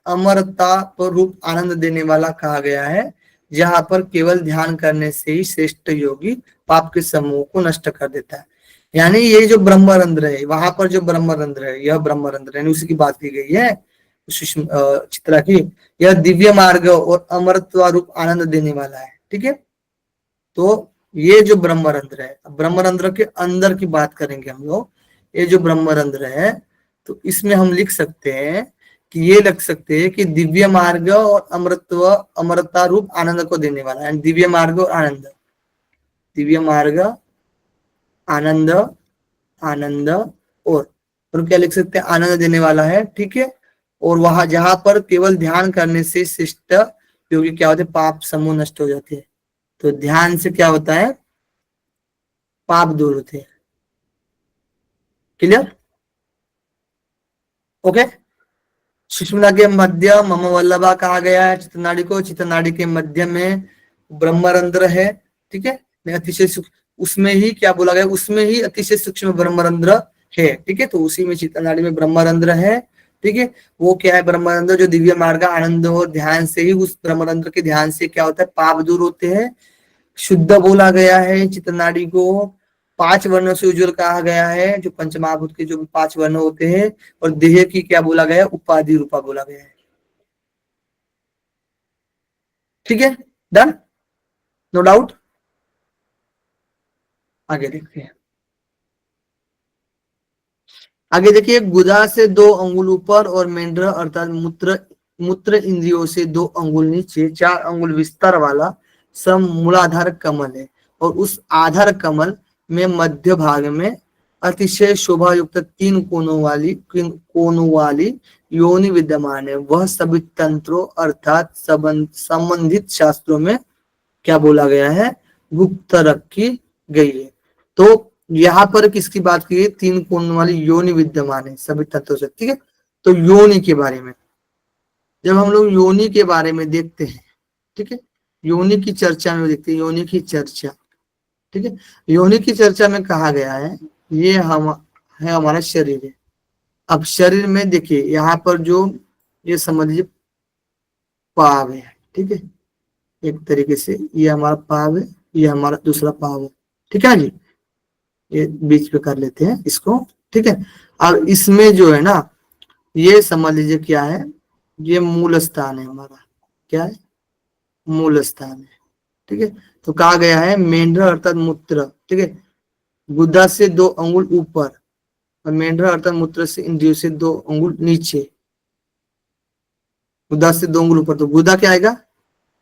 अमरता पर रूप आनंद देने वाला कहा गया है, जहां पर केवल ध्यान करने से ही श्रेष्ठ योगी पाप के समूह को नष्ट कर देता है। यानी ये जो ब्रह्मरंध्र है, वहां पर जो ब्रह्मरंध्र है, यह ब्रह्मरंध्र यानी उसी की बात की गई है चित्रा की। यह दिव्य मार्ग और अमरत्व रूप आनंद देने वाला है, ठीक है। तो ये जो ब्रह्मरंध्र है, ब्रह्मरंध्र के अंदर की बात करेंगे हम लोग। ये जो ब्रह्मरंध्र है, तो इसमें हम लिख सकते हैं कि ये लिख सकते हैं कि दिव्य मार्ग और अमृतत्व, अमरता रूप आनंद को देने वाला है। दिव्य मार्ग और आनंद, दिव्य मार्ग, आनंद, आनंद, और क्या लिख सकते हैं, आनंद देने वाला है, ठीक है। और वहां जहां पर केवल ध्यान करने से शिष्ट योगी क्या होते हैं, पाप समूह नष्ट हो जाते हैं। तो ध्यान से क्या होता है, पाप दूर होते हैं, क्लियर, ओके। सुषुम्ना के मध्य मम वल्लभा कहा गया है चित्तनाड़ी को। चित्तनाड़ी के मध्य में ब्रह्मरंध्र है, ठीक है। अतिशय, उसमें ही क्या बोला गया, उसमें ही अतिशय सूक्ष्म ब्रह्मरंध्र है, ठीक है। तो उसी में चित्तनाड़ी में ब्रह्मरंध्र है, ठीक है। वो क्या है, ब्रह्मरंध्र जो दिव्य मार्ग, आनंद और ध्यान से ही, उस ब्रह्मरंध्र के ध्यान से क्या होता है, पाप दूर होते हैं। शुद्ध बोला गया है चित्तनाड़ी को। 5 वर्णों से उज्जवल कहा गया है, जो पंचमहाभूत के जो 5 वर्ण होते हैं। और देह की क्या बोला गया, उपाधि रूपा बोला गया है, ठीक है, डन, नो डाउट। आगे देखते हैं। आगे देखिए, गुदा से 2 अंगुल ऊपर और मेंढ्र अर्थात मूत्र मूत्र इंद्रियों से 2 अंगुल नीचे, 4 अंगुल विस्तार वाला समूलाधार कमल है। और उस आधार कमल में मध्य भाग में अतिशय शोभा युक्त 3 कोणों वाली योनि विद्यमान है, वह सभी तंत्रों अर्थात संबंधित शास्त्रों में क्या बोला गया है, गुप्त रखी गई है। तो यहाँ पर किसकी बात की है, 3 कोण वाली योनि विद्यमान है सभी तत्वों से, ठीक है। तो योनि के बारे में जब हम लोग योनि के बारे में देखते हैं, ठीक है, योनि की चर्चा में देखते हैं, योनि की चर्चा, ठीक है। योनि की चर्चा में कहा गया है ये है हमारा शरीर है। अब शरीर में देखिए यहाँ पर जो ये समझ लीजिए पाव है, ठीक है, एक तरीके से ये हमारा पाव है, ये हमारा दूसरा पाव है, ठीक है जी, ये बीच में कर लेते हैं इसको, ठीक है। अब इसमें जो है ना ये समझ लीजिए क्या है, ये मूल स्थान है हमारा, क्या है, मूल स्थान है, ठीक है। तो कहा गया है मेंढरा अर्थात मूत्र, ठीक है, गुदा से 2 अंगुल ऊपर और मेंढरा अर्थात मूत्र से इंद्रियों से 2 अंगुल नीचे, गुदा से 2 अंगुल ऊपर, तो गुदा क्या आएगा,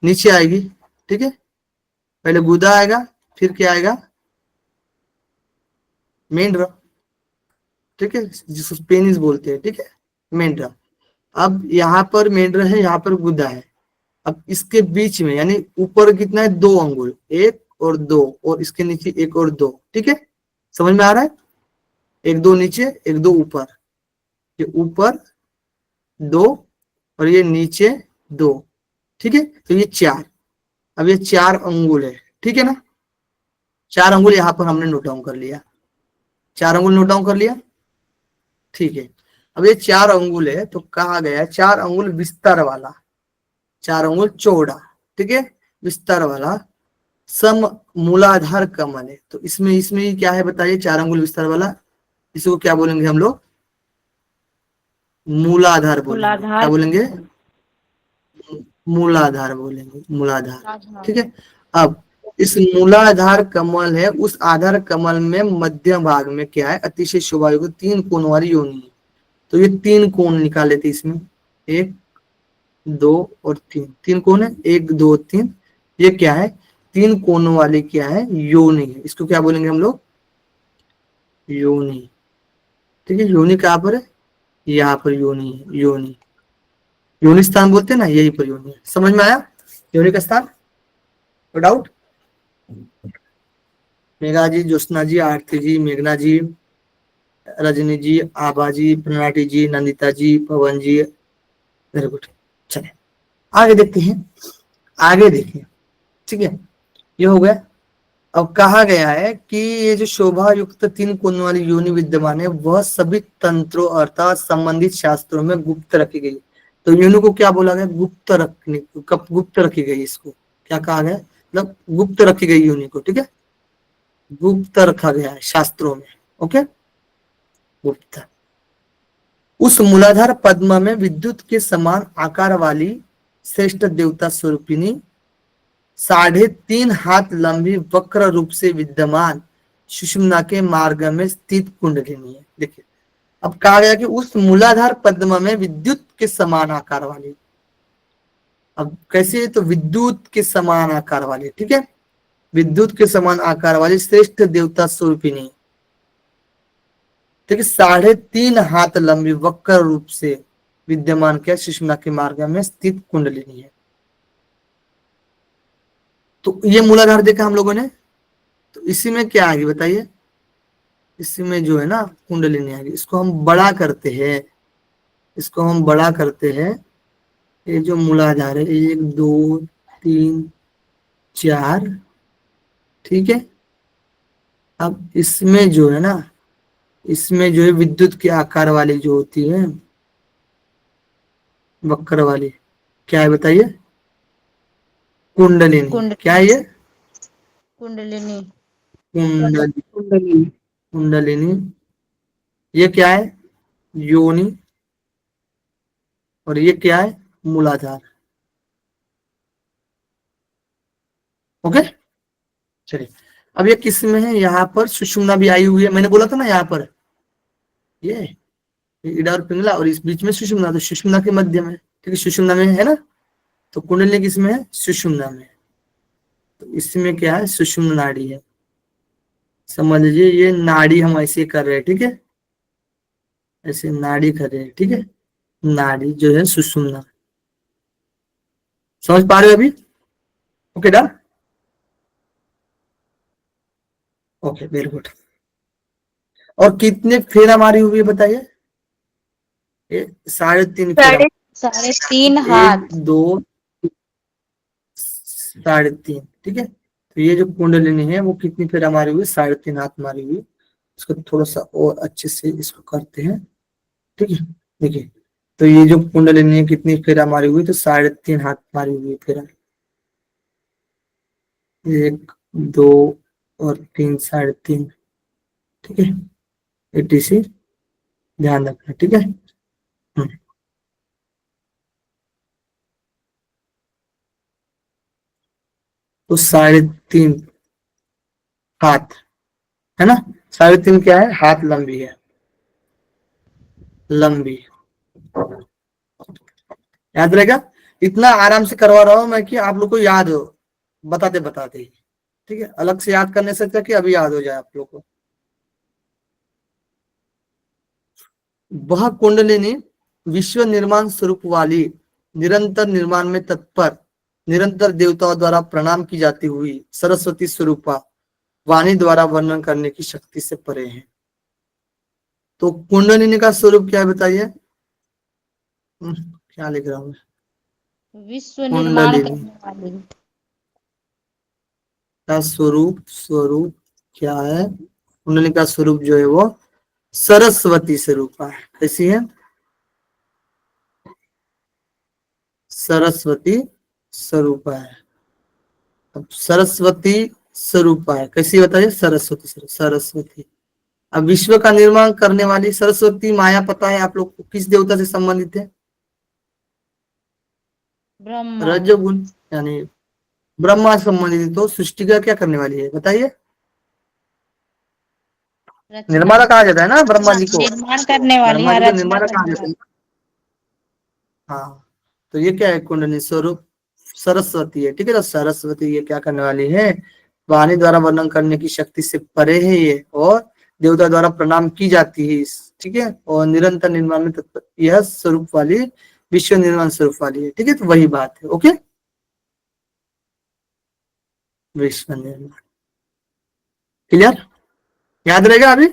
नीचे आएगी, ठीक है, पहले गुदा आएगा फिर क्या आएगा, मेंढरा, ठीक है, जिसको पेनिस बोलते हैं, ठीक है, मेंढरा। अब यहाँ पर मेंढरा है, यहाँ पर गुदा है, अब इसके बीच में यानी ऊपर कितना है, 2 अंगुल, 1 और 2, और इसके नीचे 1 और 2, ठीक है, समझ में आ रहा है, 1 2 नीचे 1 2 ऊपर, ये ऊपर 2 और ये नीचे 2, ठीक है, तो ये 4, अब ये 4 अंगुल है, ठीक है ना, 4 अंगुल यहाँ पर हमने नोट डाउन कर लिया, 4 अंगुल नोट डाउन कर लिया, ठीक है। अब ये 4 अंगुल है तो कहा गया 4 अंगुल विस्तार वाला, 4 अंगुल चौड़ा, ठीक है, विस्तार वाला सम मूलाधार कमल है। तो इसमें क्या है बताइए, 4 अंगुल विस्तार वाला, इसको क्या बोलेंगे हम लोग, मूलाधार बोलेंगे, क्या बोलेंगे, मूलाधार बोलेंगे, मूलाधार, ठीक है। अब इस मूलाधार कमल है, उस आधार कमल में मध्य भाग में क्या है, अतिशय शोभायुक्त 3 कोण वाली योनि है। तो ये 3 कोण निकाल लेते इसमें, 1 2 और 3, 3 कोण है, 1 2 3, ये क्या है, 3 कोणों वाली क्या है, योनि है, इसको क्या बोलेंगे हम लोग, योनि, ठीक है। योनि कहाँ पर है, यहाँ पर योनि है, योनि, योनि स्थान बोलते हैं ना, यही पर योनि है, समझ में आया योनि का स्थान, नो डाउट। मेघा जी, ज्योत्सना जी, आरती जी, मेघना जी, रजनी जी, आभा जी, प्रणाटी जी, नंदिता जी, पवन जी, वेरी गुड। चले आगे देखते हैं, आगे देखिए, ठीक है, ये हो गया। अब कहा गया है कि ये जो शोभा युक्त 3 कोण वाली योनि विद्यमान है, वह सभी तंत्रों अर्थात संबंधित शास्त्रों में गुप्त रखी गई। तो योनि को क्या बोला गया, गुप्त रखने, कब गुप्त रखी गई, इसको क्या कहा गया, मतलब गुप्त रखी गई योनि को, ठीक है, गुप्त रखा गया है शास्त्रों में, ओके, गुप्त। उस मूलाधार पद्म में विद्युत के समान आकार वाली श्रेष्ठ देवता स्वरूपिणी 3.5 हाथ लंबी वक्र रूप से विद्यमान सुषुम्ना के मार्ग में स्थित कुंडलिनी है। देखिए अब कहा गया कि उस मूलाधार पद्म में विद्युत के समान आकार वाली, अब कैसे, तो विद्युत के समान आकार वाली, ठीक है, विद्युत के समान आकार वाली श्रेष्ठ देवता स्वरूपिणी, ठीक है, 3.5 हाथ लंबी वक्र रूप से विद्यमान क्या सुषुम्ना के मार्ग में स्थित कुंडलिनी है। तो ये मूलाधार देखा हम लोगों ने, तो इसी में क्या आएगी बताइए, इसी में जो है ना कुंडलिनी आएगी, इसको हम बड़ा करते हैं, इसको हम बड़ा करते हैं, ये जो मूलाधार है 1 2 3 4, ठीक है। अब इसमें जो है ना, इसमें जो है विद्युत के आकार वाली जो होती है वक्र वाली, क्या है बताइए, कुंडलिनी, क्या है ये, कुंडलिनी, कुंडलिनी, कुंडलिनी, ये क्या है, योनि, और ये क्या है, मूलाधार, ओके। चलिए अब ये किस में है, यहाँ पर सुषुम्ना भी आई हुई है, मैंने बोला था ना यहाँ पर ये इडा और पिंगला और इस बीच में सुषुम्ना, तो सुषुम्ना के मध्य में, ठीक है, सुषुम्ना में है ना, तो कुंडलिनी किस में है, सुषुम्ना में, तो इसमें क्या है, सुषुम्ना नाड़ी है, समझ लीजिए ये नाड़ी हम ऐसे कर रहे हैं, ठीक है, ऐसे नाड़ी कर रहे हैं, ठीक है, नाड़ी जो है सुषुम्ना। समझ पा रहे हो अभी? Okay done. Okay very good. और कितने फेरा मारी हुई है बताइए? ये 3.5 फेरा। 3.5 हाथ। 1 2 3.5, ठीक है। तो ये जो कुंडलिनी है वो कितनी फेरा मारी हुई? 3.5 हाथ मारी हुई। इसको थोड़ा सा और अच्छे से इसको करते हैं, ठीक है। देखिए, तो ये जो कुंडलिनी है कितनी फेरा मारी हुई? तो 3.5 हाथ मारी हुई फेरा। 1 2 और 3, 3.5, ठीक है। ATC ध्यान रखना, ठीक है। तो 3.5 हाथ है ना। 3.5 क्या है? हाथ लंबी है, लंबी। याद रहेगा? इतना आराम से करवा रहा हूं मैं कि आप लोग को याद हो, बताते बताते ही, ठीक है। अलग से याद करने से अच्छा कि अभी याद हो जाए आप लोग को। वह कुंडलिनी विश्व निर्माण स्वरूप वाली, निरंतर निर्माण में तत्पर, निरंतर देवताओं द्वारा प्रणाम की जाती हुई सरस्वती स्वरूपा वाणी द्वारा वर्णन करने की शक्ति से परे है। तो कुंडलिनी का स्वरूप क्या है बताइए? क्या लिख रहा हूँ? विश्व निर्माण कुंडलिनी करने वाली। का स्वरूप, स्वरूप क्या है? कुंडलिनी का स्वरूप जो है वो सरस्वती स्वरूपा है। कैसी है? सरस्वती स्वरूपा है। अब सरस्वती स्वरूपा है, कैसी बताइए? सरस्वती सरस्वती। अब विश्व का निर्माण करने वाली सरस्वती माया पता है आप लोग को किस देवता से संबंधित है? ब्रह्मा। रजोगुण, यानी ब्रह्मा से संबंधित है। तो सृष्टि का क्या करने वाली है बताइए? रचना। निर्माता कहा जाता है ना ब्रह्मा जी को। निर्माण करने वाली, ब्रह्मा हाँ, जी को रचना निर्माता कहा करने जाता वाली। है। हाँ, तो ये क्या है? कुंडली स्वरूप सरस्वती है, ठीक है। तो सरस्वती ये क्या करने वाली है? वाणी द्वारा वर्णन करने की शक्ति से परे है ये, और देवता द्वारा प्रणाम की जाती है, ठीक है। और निरंतर निर्माण में तत्पर, यह स्वरूप वाली, विश्व निर्माण स्वरूप वाली है, ठीक है। तो वही बात है, ओके। विश्व निर्माण क्लियर? याद रहेगा अभी?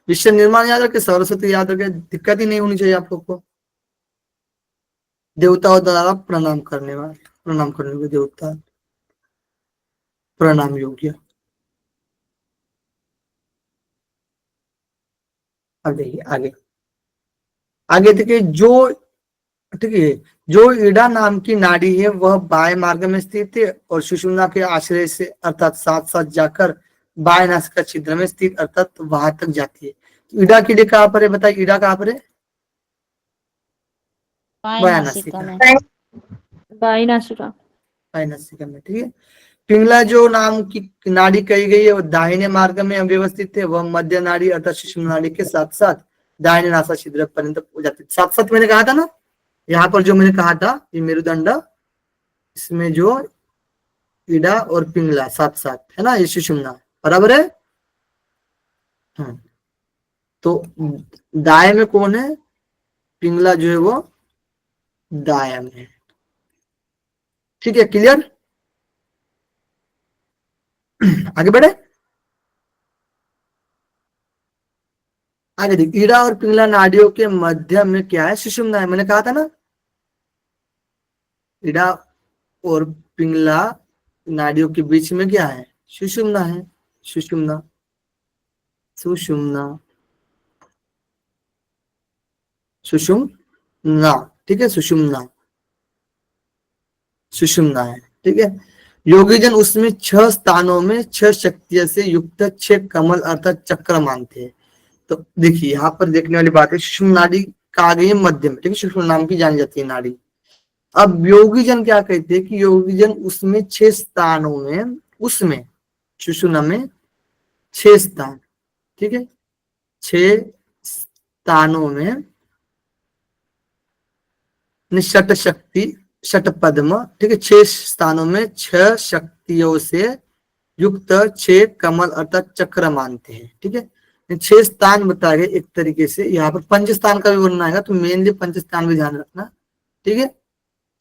विश्व निर्माण याद रखे, सरस्वती याद रखे, दिक्कत ही नहीं होनी चाहिए आप लोग को। देवताओं द्वारा प्रणाम करने वाले, प्रणाम करने वाले देवता, प्रणाम योग्य। अब देखिए आगे, आगे देखिए जो, ठीक है, जो ईडा नाम की नाड़ी है वह बाएं मार्ग में स्थित है और सुषुम्ना के आश्रय से अर्थात साथ साथ जाकर बाएं नासिका छिद्र में स्थित अर्थात वहां तक जाती है। तो ईडा के लिए कहाँ पर है बताइए? ईडा कहाँ पर है? बाएं बायां नासिका नासिका, में। बाएं नासिका। बायां नासिका में, ठीक है। पिंगला जो नाम की नाड़ी कही गई है वो दाहिने मार्ग में अव्यवस्थित है। वह मध्य नाड़ी अर्थात सुषुम्ना नाड़ी के साथ साथ दाहिने नासा छिद्र पर्यंत हो जाती है। साथ साथ मैंने कहा था ना, यहाँ पर जो मैंने कहा था ये मेरुदंड, इसमें जो ईडा और पिंगला साथ साथ है ना, ये सुषुम्ना बराबर है। हाँ, तो दाएं में कौन है? पिंगला जो है वो दाएं में, ठीक है। क्लियर? आगे बढ़े, आगे देख, ईडा और पिंगला नाड़ियों के मध्य में क्या है? सुषुम्ना है, मैंने कहा था ना। ईडा और पिंगला नाड़ियों के बीच में क्या है? सुषुम्ना है, सुषुम्ना, सुषुम्ना, सुषुम्ना, ठीक है। सुषुम्ना, सुषुम्ना है, ठीक है। योगीजन उसमें 6 स्थानों में 6 शक्तियों से युक्त 6 कमल अर्थात चक्र मानते हैं। तो देखिए यहाँ पर देखने वाली बात है, सुषुम्ना नाड़ी कहा गई है मध्य में, ठीक है। सुषुम्ना नाम की जानी जाती है नाड़ी। अब योगीजन क्या कहते हैं कि योगीजन उसमें 6 स्थानों में, उसमें सुषुम्ना में 6 स्थान, ठीक है, 6 स्थानों में निषट शक्ति, शट पद्म, ठीक है, 6 स्थानों में 6 शक्तियों से युक्त 6 कमल अर्थात चक्र मानते हैं। ठीक है, 6 स्थान बताए गए एक तरीके से। यहाँ पर पंच स्थान का भी वर्णन आएगा, तो मेनली पंच स्थान भी ध्यान रखना। ठीक है,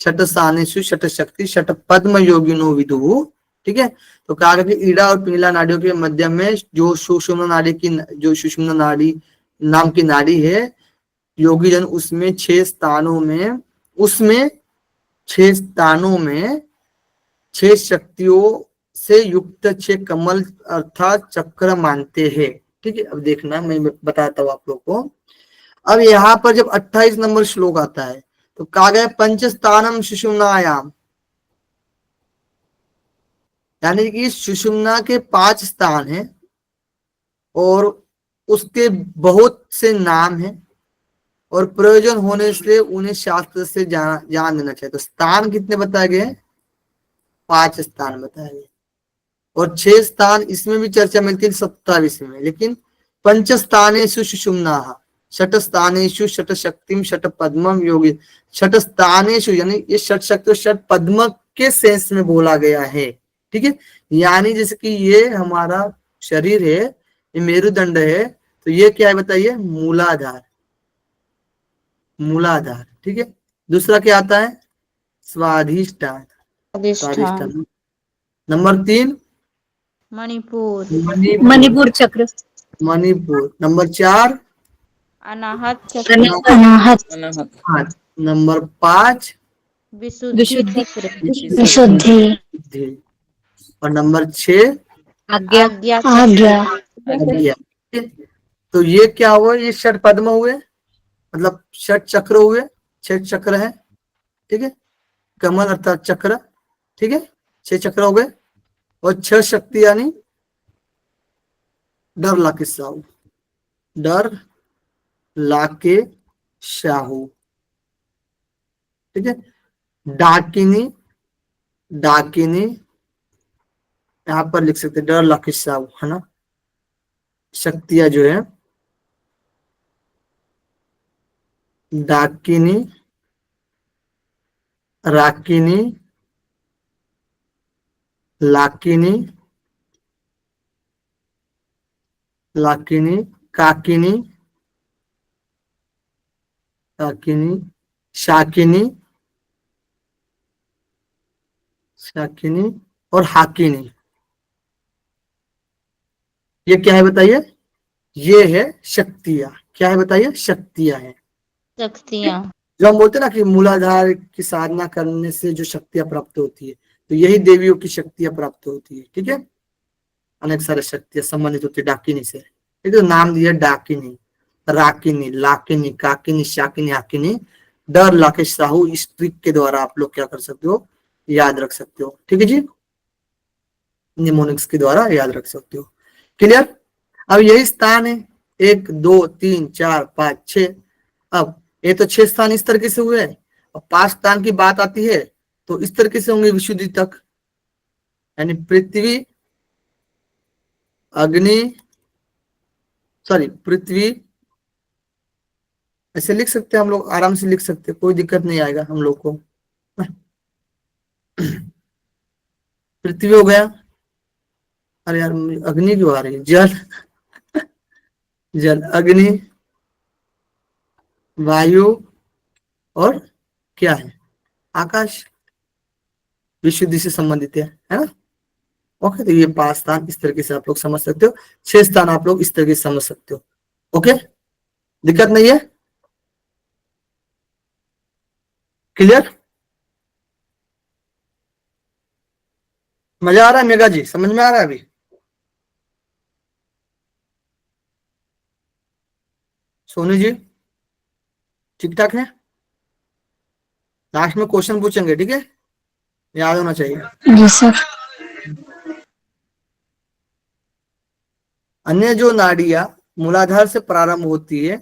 छठ स्थानेषु छठ शक्ति छठ पद्म योगिनो विदुः। ठीक है, तो कहा गया कि ईड़ा और पिंगला नाड़ियों के मध्य में जो सुषुम्ना नाड़ी की, जो सुषुम्ना नाड़ी नाम की नाड़ी है, योगी जन उसमें 6 स्थानों में, उसमें 6 स्थानों में 6 शक्तियों से युक्त 6 कमल अर्थात चक्र मानते हैं। ठीक है, अब देखना मैं बताता हूँ आप लोग को। अब यहाँ पर जब 28 नंबर श्लोक आता है तो कहा गया पंचस्थानम सुषुम्नायाम, यानी कि सुषुम्ना के 5 स्थान हैं और उसके बहुत से नाम हैं और प्रयोजन होने से उन्हें शास्त्र से जान देना चाहिए। तो स्थान कितने बताए गए हैं? 5 स्थान बताए गए और 6 स्थान इसमें भी चर्चा मिलती है 27 में। लेकिन पंच स्थानेषु सुषुम्नाः षट स्थानेषु षट शक्तिम षट पद्मम योगी। षट स्थानेषु यानी ये षट शक्ति षट पद्म के सेंस में बोला गया है। ठीक है, यानी जैसे कि ये हमारा शरीर है, ये मेरुदंड है, तो ये क्या है बताइए? मूलाधार, मूलाधार। ठीक है, दूसरा क्या आता है? स्वाधिष्ठान, स्वाधिष्ठान। नंबर 3 मणिपुर, मणिपुर चक्र, मणिपुर। नंबर 4 अनाहत चक्र, अनाहत, नंबर 5 विशुद्धि विशुद्धि, चक्र, विशुद्धि, और नंबर 6 आज्ञा, आज्ञा आज्ञा, आज्ञा। तो ये क्या हुआ? ये षट पद्म हुए, मतलब षट चक्र हुए, 6 चक्र है। ठीक है, कमल अर्थात चक्र। ठीक है, 6 चक्र हो गए और 6 शक्ति यानी डर लाके साहू, डर लाके शाहू। ठीक है, डाकिनी, डाकिनी यहां पर लिख सकते डर लाके साहू, है ना। शक्तियां जो है डाकिनी, राकिनी, लाकिनी, लाकिनी, काकिनी, काकिनी, शाकिनी, शाकिनी और हाकिनी। ये क्या है बताइए? ये है शक्तियां। क्या है बताइए? शक्तियां हैं। शक्तियां। जो हम बोलते हैं ना कि मूलाधार की साधना करने से जो शक्तियां प्राप्त होती है, तो यही देवियों की शक्तियां प्राप्त होती है। ठीक है, अनेक सारे शक्तियां संबंधित होती है डाकिनी से। ठीक है, नाम दिया डाकिनी, राकिनी, लाकिनी, काकिनी, शाकिनी, हाकिनी। डर लाके साहू, इस ट्रिक के द्वारा आप लोग क्या कर सकते हो? याद रख सकते हो। ठीक है जी, निमोनिक्स के द्वारा याद रख सकते हो। क्लियर? अब यही स्थान है 1 2 3 4 5 6। अब ये तो 6 स्थान इस तरीके से हुए। अब 5 स्थान की बात आती है तो इस तरीके से होंगे विशुद्धि तक, यानी पृथ्वी, अग्नि, सॉरी पृथ्वी, ऐसे लिख सकते हैं हम लोग, आराम से लिख सकते हैं, कोई दिक्कत नहीं आएगा हम लोग को। पृथ्वी हो गया, अरे यार अग्नि क्यों आ रही है? जल, जल, अग्नि, वायु और क्या है? आकाश, विशुद्धि से संबंधित है ना। ओके, तो ये 5 स्थान इस तरीके से आप लोग समझ सकते हो, 6 स्थान आप लोग इस तरीके से समझ सकते हो। ओके, दिक्कत नहीं है? क्लियर? मजा आ रहा है मेगा जी? समझ में आ रहा है अभी? सोनू जी ठीक ठाक है? लास्ट में क्वेश्चन पूछेंगे, ठीक है, याद होना चाहिए। जी सर। अन्य जो नाड़ियां मूलाधार से प्रारंभ होती है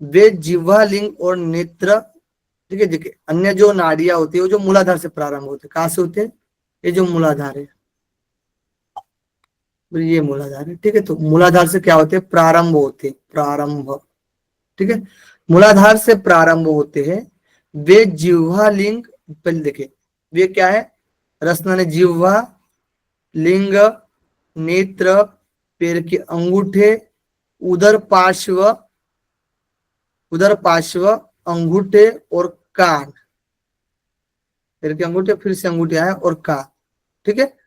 वे जिह्वा, लिंग और नेत्र। ठीक है, देखिए अन्य जो नाड़ियां होती है वो जो मूलाधार से प्रारंभ होते हैं, कहां से होते हैं? ये जो मूलाधार है, ये मूलाधार है। ठीक है, तो मूलाधार से क्या होते हैं? प्रारंभ होते हैं, प्रारंभ। ठीक है, मूलाधार से प्रारंभ होते हैं वे जिह्वा, लिंग, पहले देखिए वे क्या है? रसना ने जिह्वा, लिंग, नेत्र, पैर के अंगूठे, उधर पार्श्व अंगूठे और कान, पैर के अंगूठे फिर से अंगूठे आए और कान, ठीक है।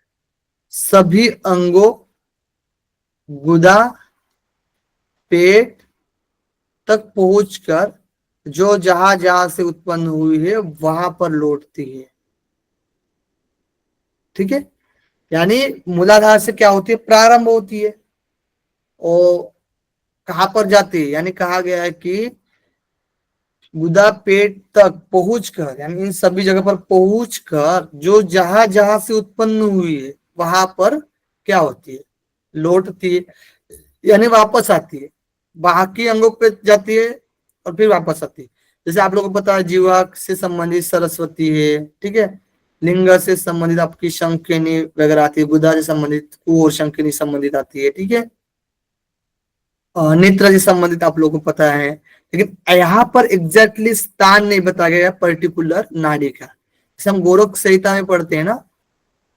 सभी अंगों गुदा पेट तक पहुंचकर जो जहां जहां से उत्पन्न हुई है वहां पर लौटती है, ठीक है। यानी मूलाधार से क्या होती है, प्रारंभ होती है और कहां पर जाती है, यानी कहा गया है कि गुदा पेट तक पहुंचकर, यानी इन सभी जगह पर पहुंचकर जो जहां जहां से उत्पन्न हुई है वहां पर क्या होती है, लौटती है, यानी वापस आती है, बाकी अंगों पे जाती है और फिर वापस आती है। जैसे आप लोगों को पता है जीवा से संबंधित सरस्वती है, ठीक है। लिंग से संबंधित आपकी शंखिनी वगैरह आती है, गुदा से संबंधित और शंखिनी संबंधित आती है, ठीक है। नेत्र से संबंधित आप लोगों को पता है, लेकिन यहाँ पर एग्जैक्टली स्थान नहीं बताया गया पर्टिकुलर नाड़ी का। जैसे हम गोरख संहिता में पढ़ते हैं ना,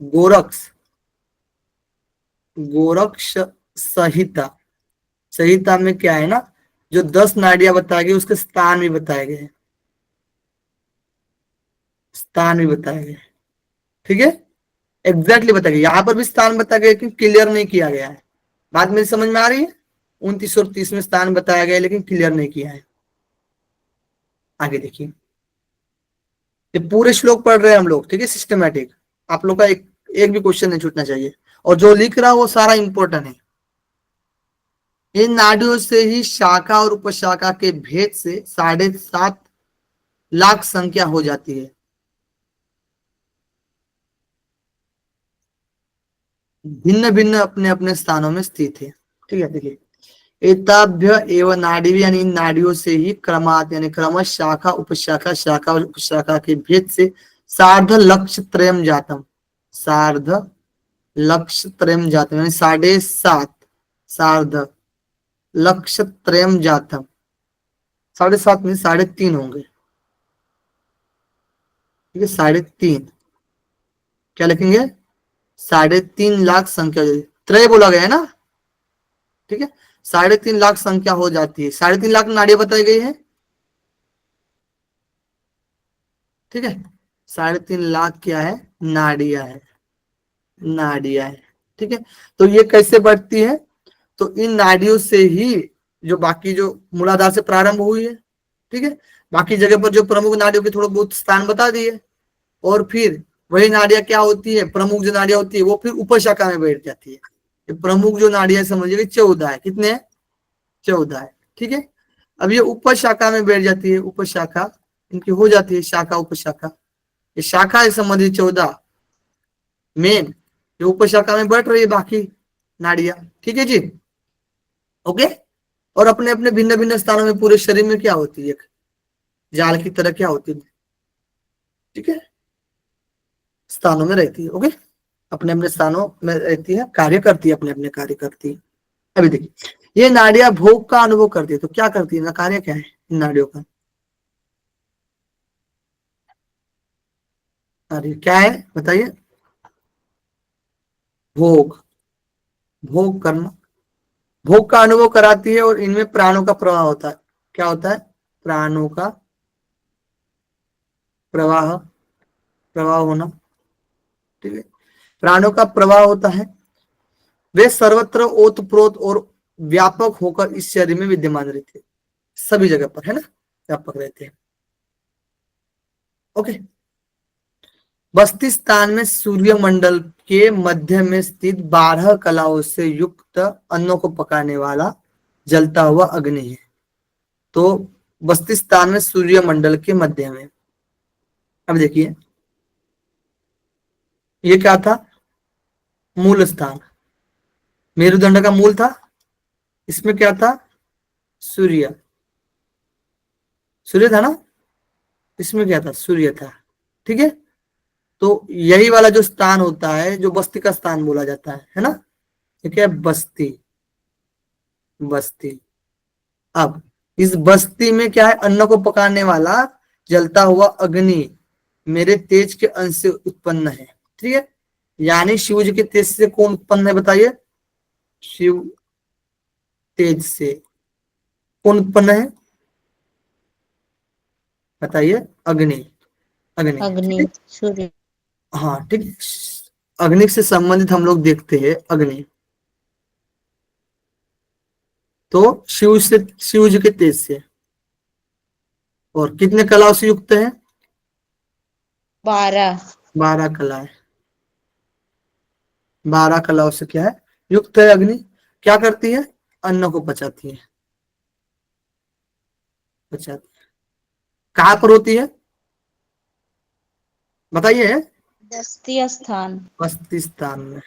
गोरक्ष संहिता में क्या है ना, जो 10 नाड़ियां बताई गई उसके स्थान भी बताए गए, ठीक है। एग्जैक्टली बताया गया, यहाँ पर भी स्थान बताया गया लेकिन क्लियर नहीं किया गया है। बात मेरी समझ में आ रही है? 29 और 30 में स्थान बताया गया लेकिन क्लियर नहीं किया है। आगे देखिए, ये पूरे श्लोक पढ़ रहे हैं हम लोग, ठीक है, सिस्टमैटिक। आप लोग का एक भी क्वेश्चन नहीं छूटना चाहिए, और जो लिख रहा है वो सारा इंपॉर्टेंट है। इन नाड़ियों से ही शाखा और उपशाखा के भेद से 7.5 लाख संख्या हो जाती है। भिन्न भिन्न अपने अपने स्थानों में स्थित है, ठीक है। देखिए, एताभ्य एवं नाड़ी, यानी इन नाड़ियों से ही क्रमात्, यानी क्रमश शाखा उपशाखा, शाखा और उपशाखा के भेद से सार्ध लक्ष्य त्रयम जातम, यानी 7.5 सार्ध लक्ष्य त्रयम जातम, 7.5 में 3.5 होंगे, ठीक है। 3.5 क्या लिखेंगे, 3.5 लाख संख्या, त्रय बोला गया है ना, ठीक है। 3.5 लाख संख्या हो जाती है, 3.5 लाख नाड़ियां बताई गई है, ठीक है। 3.5 लाख क्या है, नाड़ियां है, ठीक है। तो ये कैसे बढ़ती है, तो इन नाड़ियों से ही जो बाकी जो मूलाधार से प्रारंभ हुई है, ठीक है, बाकी जगह पर जो प्रमुख नाड़ियों के थोड़ा बहुत स्थान बता दिए, और फिर वही नाड़ियां क्या होती है, प्रमुख जो नाड़ियां होती है वो फिर उपशाखा में बैठ जाती है। ये प्रमुख जो नाड़ियां समझिए 14 है, कितने हैं, 14 है, ठीक है। अब ये उपशाखा में बैठ जाती है, उपशाखा इनकी हो जाती है शाखा उपशाखा, ये शाखा है संबंधित 14 मेन, ये उपशाखा में बैठ रही है बाकी नाड़ियां, ठीक है जी, ओके। और अपने अपने भिन्न भिन्न स्थानों में पूरे शरीर में क्या होती है, जाल की तरह क्या होती है, ठीक है, स्थानों में रहती है, ओके, अपने अपने स्थानों में रहती है, कार्य करती है, अपने अपने कार्य करती है। अभी देखिए, ये नाड़ियां भोग का अनुभव करती है, तो क्या करती है ना, कार्य क्या है इन नाड़ियों का, कार्य क्या है बताइए, भोग करना, भोग का अनुभव कराती है, और इनमें प्राणों का प्रवाह होता है। क्या होता है, प्राणों का प्रवाह होना, ठीक है, प्राणों का प्रवाह होता है। वे सर्वत्र ओतप्रोत और व्यापक होकर इस शरीर में विद्यमान रहते हैं, सभी जगह पर, है ना, व्यापक रहते हैं, ओके। बस्ती स्थान में सूर्य मंडल के मध्य में स्थित 12 कलाओं से युक्त अन्नों को पकाने वाला जलता हुआ अग्नि है। तो बस्ती स्थान में सूर्य मंडल के मध्य में, अब देखिए ये क्या था, मूल स्थान, मेरुदंड का मूल था, इसमें क्या था, सूर्य था ना, इसमें क्या था, सूर्य था, ठीक है। तो यही वाला जो स्थान होता है जो बस्ती का स्थान बोला जाता है ना, ठीक है, बस्ती। अब इस बस्ती में क्या है, अन्न को पकाने वाला जलता हुआ अग्नि मेरे तेज के अंश से उत्पन्न है, ठीक है। यानी शिव जी के तेज से कौन उत्पन्न है बताइए, शिव तेज से कौन उत्पन्न है? बताइए। अग्नि। अग्नि, ठीक है। अग्नि, सूर्य। हाँ ठीक है। अग्नि से संबंधित हम लोग देखते हैं अग्नि, तो शिव जी के तेज से। और कितने कलाओं से युक्त है? 12। 12 कलाएं। 12 कलाओं से क्या है? युक्त है अग्नि। क्या करती है? अन्न को पचाती है। पचाती है। कहाँ पर होती है बताइए? बस्ती स्थान। बस्ती स्थान में।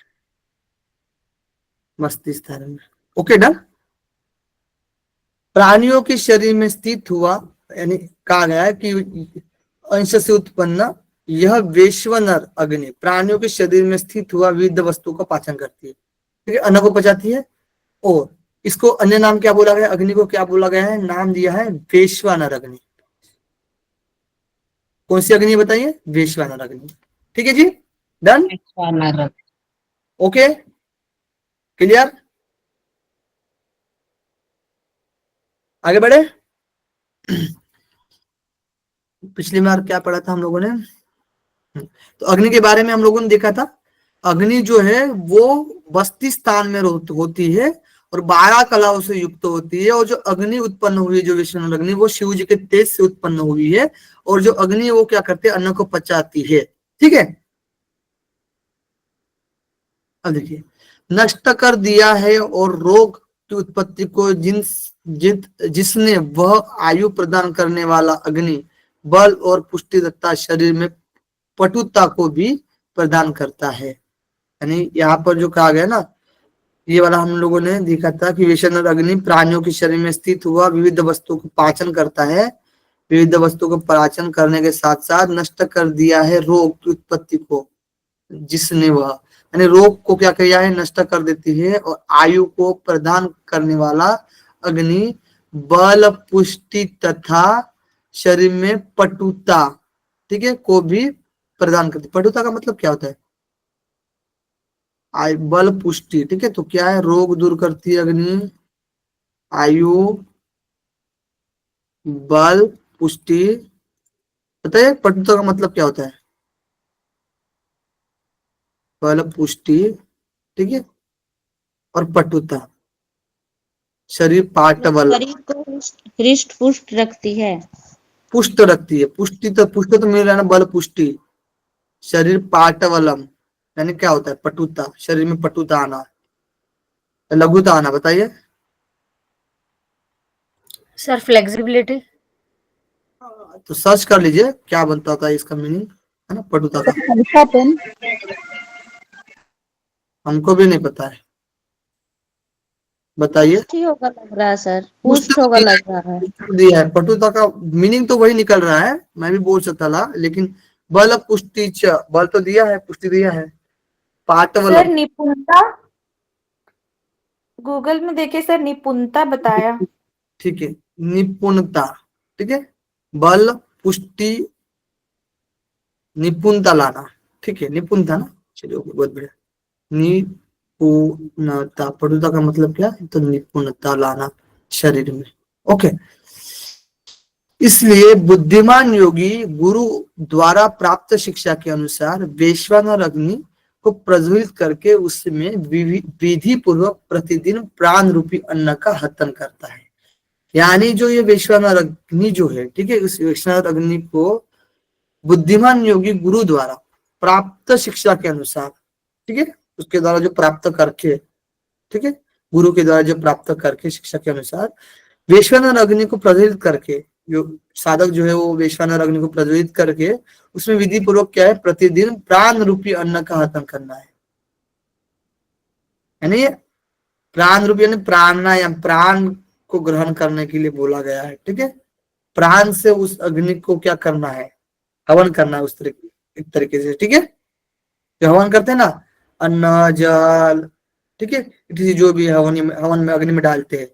बस्ती स्थान में। Okay done. प्राणियों के शरीर में स्थित हुआ, यानी कहा गया है कि अंश से उत्पन्न यह वैश्वानर अग्नि प्राणियों के शरीर में स्थित हुआ विविध वस्तु का पाचन करती है, ठीक है, अन्न को पचाती है। और इसको अन्य नाम क्या बोला गया? अग्नि को क्या बोला गया है? नाम दिया है वैश्वानर अग्नि। कौन सी अग्नि बताइए? वैश्वानर अग्नि। ठीक है जी, डन। वैश्वानर। Okay, clear. आगे बढ़े। पिछली बार क्या पढ़ा था हम लोगों ने? तो अग्नि के बारे में हम लोगों ने देखा था, अग्नि जो है वो बस्ती स्थान में होती है और 12 कलाओं से युक्त होती है। और जो अग्नि उत्पन्न हुई है, जो विष्णु अग्नि, वो शिव जी के तेज से उत्पन्न हुई है। और जो अग्नि वो क्या करते हैं? अन्न को पचाती है। ठीक है, अब देखिए, नष्ट कर दिया है और रोग की उत्पत्ति को जिसने वह आयु प्रदान करने वाला अग्नि बल और पुष्टि तथा शरीर में पटुता को भी प्रदान करता है। यानी यहाँ पर जो कहा गया ना, ये वाला हम लोगों ने देखा था कि विषण अग्नि प्राणियों के शरीर में स्थित हुआ विविध वस्तुओं को पाचन करता है। विविध वस्तुओं को पाचन करने के साथ साथ नष्ट कर दिया है रोग की उत्पत्ति को, जिसने वह, यानी रोग को क्या किया है? नष्ट कर देती है। और आयु को प्रदान करने वाला अग्नि बल पुष्टि तथा शरीर में पटुता, ठीक है, को भी प्रदान करती। पटुता का मतलब क्या होता है? बल पुष्टि, ठीक है। तो क्या है? रोग दूर करती है अग्नि, आयु, बल, पुष्टि। बताइए पटुता का मतलब क्या होता है? बल पुष्टि, ठीक है, और पटुता, शरीर पाट बल। शरीर को हृष्ट पुष्ट रखती है। पुष्ट रखती है। पुष्ट तो मिल रहा है ना, बल पुष्टि। शरीर पाटवलम, यानी क्या होता है? पटुता, शरीर में पटुता आना, लघुता आना। बताइए। Sir flexibility. तो सर्च कर लीजिए क्या बनता था इसका मीनिंग, है ना, पटुता का। हल्कापन। हमको भी नहीं पता है, बताइए। पुष्ट ही होगा लग रहा है सर, पुष्ट पुष्ट होगा लग रहा है। दिया है, पटुता का मीनिंग तो वही निकल रहा है, मैं भी बोल सकता था, लेकिन बल पुष्टि च, बल तो दिया है, पुष्टि दिया है, सर पाटवलम। निपुणता, गूगल में देखे सर, निपुणता बताया। ठीक है, निपुणता, ठीक है, बल पुष्टि निपुणता लाना, ठीक है, निपुणता ना। चलिए ओके, बहुत बढ़िया। निपुणता, पटुता का मतलब क्या है? तो निपुणता लाना शरीर में। ओके, इसलिए बुद्धिमान योगी गुरु द्वारा प्राप्त शिक्षा के अनुसार वैश्वानर अग्नि को प्रज्वलित करके उसमें विधि पूर्वक प्रतिदिन प्राण रूपी अन्न का हतन करता है। यानी जो ये वैश्वानर अग्नि जो है, ठीक है, उस वैश्वानर अग्नि को बुद्धिमान योगी गुरु द्वारा प्राप्त शिक्षा के अनुसार, ठीक है, उसके द्वारा जो प्राप्त करके, ठीक है, गुरु के द्वारा जो प्राप्त करके शिक्षा के अनुसार वैश्वानर अग्नि को प्रज्वलित करके, जो साधक जो है वो वैश्वानर अग्नि को प्रज्वलित करके उसमें विधि पूर्वक क्या है? प्रतिदिन प्राण रूपी अन्न का हतन करना है। यानी प्राण रूपी, यानी प्राणायाम, प्राण को ग्रहण करने के लिए बोला गया है, ठीक है। प्राण से उस अग्नि को क्या करना है? हवन करना है, उस तरीके, एक तरीके से, ठीक है। जो हवन करते हैं ना, अन्न जल, ठीक है, किसी जो भी हवन में अग्नि में डालते हैं,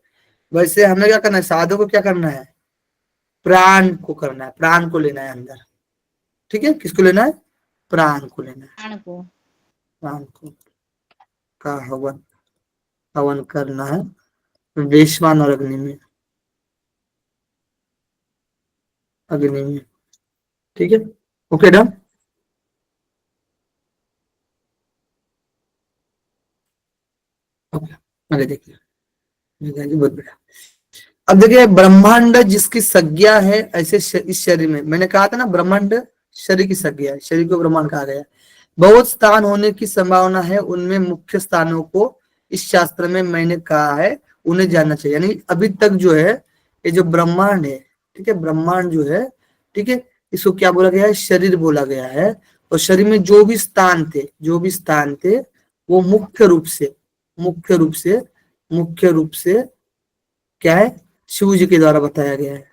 वैसे हमें क्या करना है? साधु को क्या करना है? प्राण को करना है, प्राण को लेना है अंदर, ठीक है। किसको लेना है? प्राण को लेना है, प्राण को। प्राण को का हवन। हवन करना है वैश्वान और अग्नि में, अग्नि में। ठीक है, ओके डन। ओके, आगे देखिए, बहुत बढ़िया। अब देखिए, ब्रह्मांड जिसकी संज्ञा है ऐसे इस शरीर में, मैंने कहा था ना ब्रह्मांड शरीर की संज्ञा है, शरीर को ब्रह्मांड कहा गया है। बहुत स्थान होने की संभावना है, उनमें मुख्य स्थानों को इस शास्त्र में मैंने कहा है उन्हें जानना चाहिए। यानी अभी तक जो है ये जो ब्रह्मांड है, ठीक है, ब्रह्मांड जो है, ठीक है, इसको क्या बोला गया है, शरीर बोला गया है। और शरीर में जो भी स्थान थे, जो भी स्थान थे, वो मुख्य रूप से, मुख्य रूप से, मुख्य रूप से क्या है, शिव जी के द्वारा बताया गया है,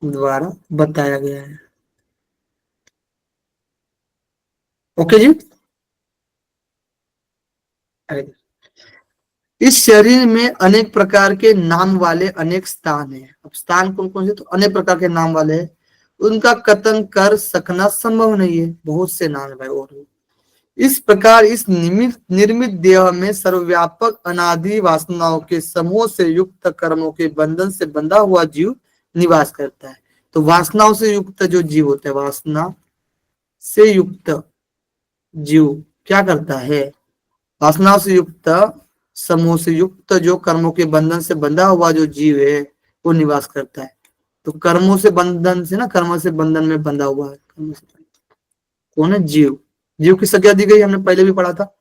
द्वारा बताया गया है। ओके जी। अरे, इस शरीर में अनेक प्रकार के नाम वाले अनेक स्थान हैं। अब स्थान कौन कौन से, तो अनेक प्रकार के नाम वाले हैं, उनका कथन कर सकना संभव नहीं है, बहुत से नाम है भाई। और इस प्रकार इस निर्मित देह में सर्वव्यापक अनादि वासनाओं के समूह से युक्त कर्मों के बंधन से बंधा हुआ जीव निवास करता है। तो वासनाओं से युक्त जो जीव होता है, वासना से युक्त जीव क्या करता है, वासनाओं से युक्त, समूह से युक्त जो कर्मों के बंधन से बंधा हुआ जो जीव है वो निवास करता है। तो कर्मों से बंधन से ना, कर्मों से बंधन में बंधा हुआ है, कौन है, जीव। जीव की संज्ञा दी गई, हमने पहले भी पढ़ा था।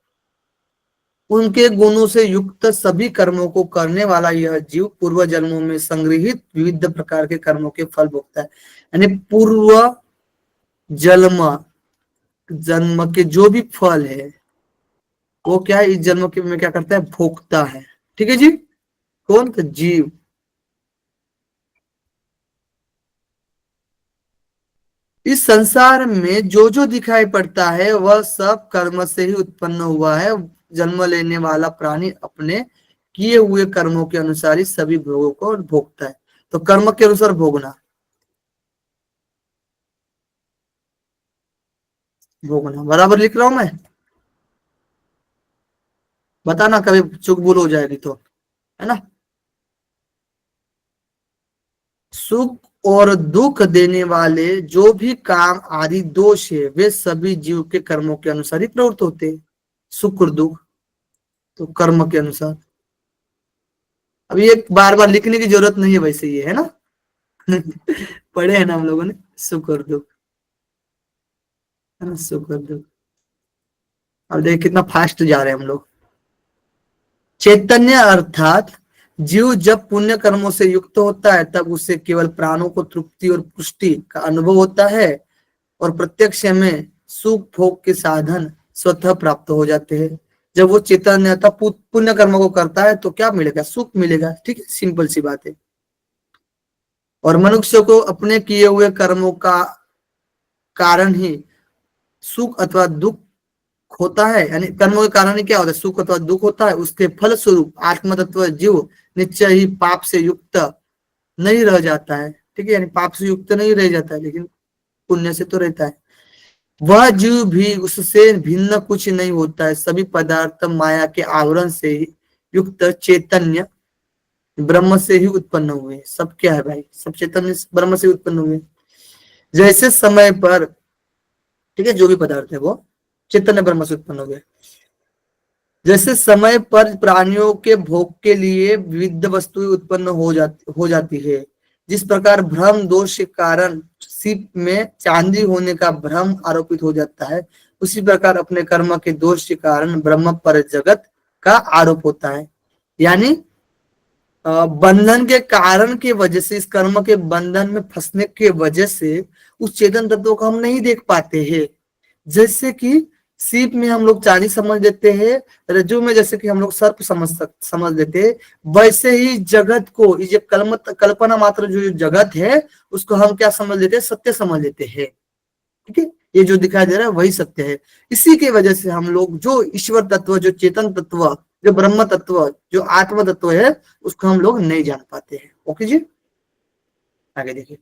उनके गुणों से युक्त सभी कर्मों को करने वाला यह जीव पूर्व जन्मों में संग्रहित विविध प्रकार के कर्मों के फल भोगता है। यानी पूर्व जन्म, जन्म के जो भी फल है वो क्या है, इस जन्म के में क्या करता है, भोगता है। ठीक है जी, कौन, तो जीव। इस संसार में जो जो दिखाई पड़ता है वह सब कर्म से ही उत्पन्न हुआ है। जन्म लेने वाला प्राणी अपने किए हुए कर्मों के अनुसार ही सभी भोगों को भोगता है। तो कर्म के अनुसार भोगना, भोगना बराबर लिख रहा हूं मैं, बताना कभी चुक भूल हो जाएगी तो, है ना। सुख और दुख देने वाले जो भी काम आदि दोष है वे सभी जीव के कर्मों के अनुसार ही प्रवृत्त होते हैं। सुख और दुख तो कर्म के अनुसार। अब ये बार बार लिखने की जरूरत नहीं है वैसे, ये है ना। पढ़े हैं ना हम लोगों ने, सुख और दुख, है ना, सुख और दुख। अब देखिए कितना फास्ट जा रहे हैं हम लोग। चैतन्य अर्थात जीव जब पुण्य कर्मों से युक्त होता है तब उसे केवल प्राणों को तृप्ति और पुष्टि का अनुभव होता है और प्रत्यक्ष में सुख भोग के साधन स्वतः प्राप्त हो जाते हैं। जब वो चैतन्यता पुण्य कर्मों को करता है तो क्या मिलेगा, सुख मिलेगा। ठीक है, सिंपल सी बात है। और मनुष्य को अपने किए हुए कर्मों का कारण ही सुख अथवा दुख होता है। यानी कर्मों के कारण ही क्या होता है, सुख अथवा दुख होता है। उसके फल स्वरूप आत्म तत्व जीव निश्चय ही पाप से युक्त नहीं रह जाता है। ठीक है, यानी पाप से युक्त नहीं रह जाता है, लेकिन पुण्य से तो रहता है। वह जीव भी उससे भिन्न कुछ नहीं होता है। सभी पदार्थ माया के आवरण से युक्त चैतन्य ब्रह्म से ही उत्पन्न हुए। सब क्या है भाई, सब चैतन्य ब्रह्म से उत्पन्न हुए। जैसे समय पर, ठीक है, जो भी पदार्थ है वो चैतन्य ब्रह्म से उत्पन्न हुए। जैसे समय पर प्राणियों के भोग के लिए विविध वस्तुएं उत्पन्न हो जाती है, जिस प्रकार भ्रम दोष के कारण सीप में चांदी होने का भ्रम आरोपित हो जाता है, उसी प्रकार अपने कर्म के दोष के कारण ब्रह्म पर जगत का आरोप होता है। यानी बंधन के कारण के वजह से, इस कर्म के बंधन में फंसने के वजह से उस चेतन तत्व को हम नहीं देख पाते हैं। जैसे कि सीप में हम लोग चांदी समझ लेते हैं, रज्जु में जैसे कि हम लोग सर्प समझ लेते हैं, वैसे ही जगत को, ये कल्पना मात्र जो जगत है उसको हम क्या समझ लेते हैं, सत्य समझ लेते हैं। ठीक है, ये जो दिखाई दे रहा है वही सत्य है। इसी की वजह से हम लोग जो ईश्वर तत्व, जो चेतन तत्व, जो ब्रह्म तत्व, जो आत्म तत्व है उसको हम लोग नहीं जान पाते हैं। ओके जी, आगे देखिए।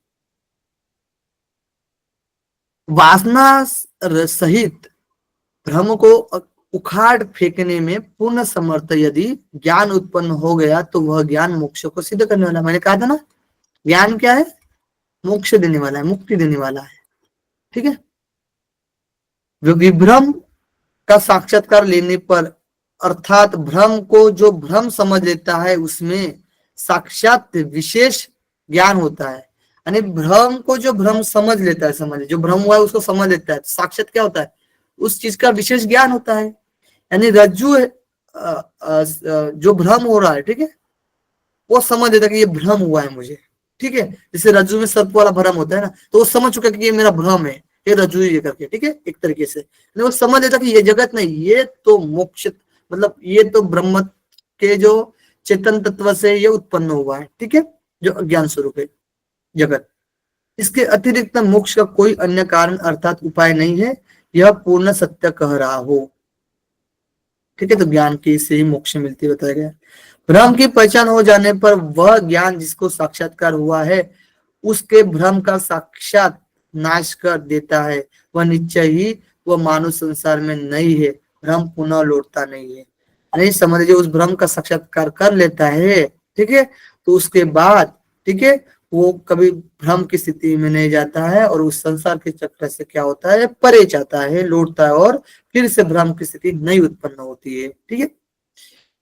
वासना सहित भ्रम को उखाड़ फेंकने में पूर्ण समर्थ यदि ज्ञान उत्पन्न हो गया तो वह ज्ञान मोक्ष को सिद्ध करने वाला। मैंने कहा था ना, ज्ञान क्या है? मोक्ष देने वाला है, मुक्ति देने वाला है। ठीक है, जो विभ्रम का साक्षात्कार लेने पर, अर्थात भ्रम को जो भ्रम समझ लेता है उसमें साक्षात विशेष ज्ञान होता है। यानी भ्रम को जो भ्रम समझ लेता है, समझ जो भ्रम हुआ है उसको समझ लेता है, तो साक्षात क्या होता है? उस चीज का विशेष ज्ञान होता है। यानी रज्जु जो भ्रम हो रहा है, ठीक है, वो समझ लेता है कि ये भ्रम हुआ है मुझे। ठीक है, जैसे रज्जु में सर्प वाला भ्रम होता है ना, तो वो समझ चुका है कि ये मेरा भ्रम है, ये रज्जु ये करके। ठीक है, एक तरीके से वो समझ लेता कि ये जगत नहीं, ये तो मोक्ष, मतलब ये तो ब्रह्म के जो चेतन तत्व से ये उत्पन्न हुआ है। ठीक है, जो अज्ञान स्वरूप है जगत, इसके अतिरिक्त मोक्ष का कोई अन्य कारण अर्थात उपाय नहीं है, यह पूर्ण सत्य कह रहा हो। ठीक है, तो ज्ञान की से ही मोक्ष मिलती बताया गया। भ्रम की पहचान हो जाने पर वह ज्ञान जिसको साक्षात्कार हुआ है उसके भ्रम का साक्षात नाश कर देता है। वह निश्चय ही वह मानव संसार में नहीं है, भ्रम पुनः लौटता नहीं है। नहीं समझ लीजिए, उस भ्रम का साक्षात्कार कर लेता है, ठीक है, तो उसके बाद, ठीक है, वो कभी भ्रम की स्थिति में नहीं जाता है और उस संसार के चक्र से क्या होता है, परे जाता है, लौटता है और फिर से भ्रम की स्थिति नहीं उत्पन्न होती है। ठीक है,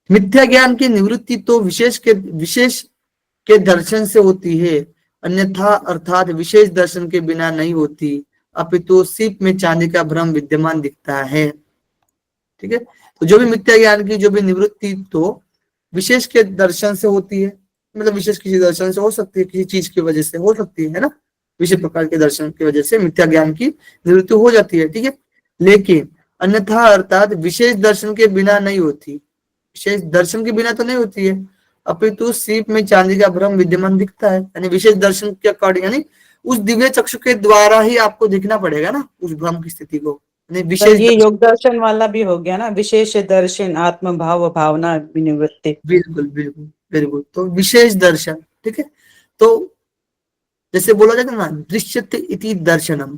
मिथ्या ज्ञान की निवृत्ति तो विशेष के दर्शन से होती है, अन्यथा अर्थात विशेष दर्शन के बिना नहीं होती, अपितु सीप में चांदी का भ्रम विद्यमान दिखता है। ठीक है, तो जो भी मिथ्या ज्ञान की जो भी निवृत्ति तो विशेष के दर्शन से होती है, मतलब विशेष किसी दर्शन से हो सकती है, किसी चीज की वजह से हो सकती है ना, विशेष प्रकार के दर्शन की वजह से मिथ्या ज्ञान की निवृत्ति हो जाती है। ठीक है, लेकिन अन्यथा अर्थात विशेष दर्शन के बिना नहीं होती, विशेष दर्शन के बिना तो नहीं होती है, अपितु सीप में चांदी का भ्रम विद्यमान दिखता है। यानी विशेष दर्शन के अकॉर्डिंग, यानी उस दिव्य चक्षु के द्वारा ही आपको दिखना पड़ेगा ना उस भ्रम की स्थिति को। विशेष ये योग दर्शन वाला भी हो गया ना, विशेष दर्शन, आत्म भाव भावना निवृत्ति। बिल्कुल बिल्कुल बिल्कुल, तो विशेष दर्शन। ठीक है, तो जैसे बोला जाता है ना, दृश्यते इति दर्शनम,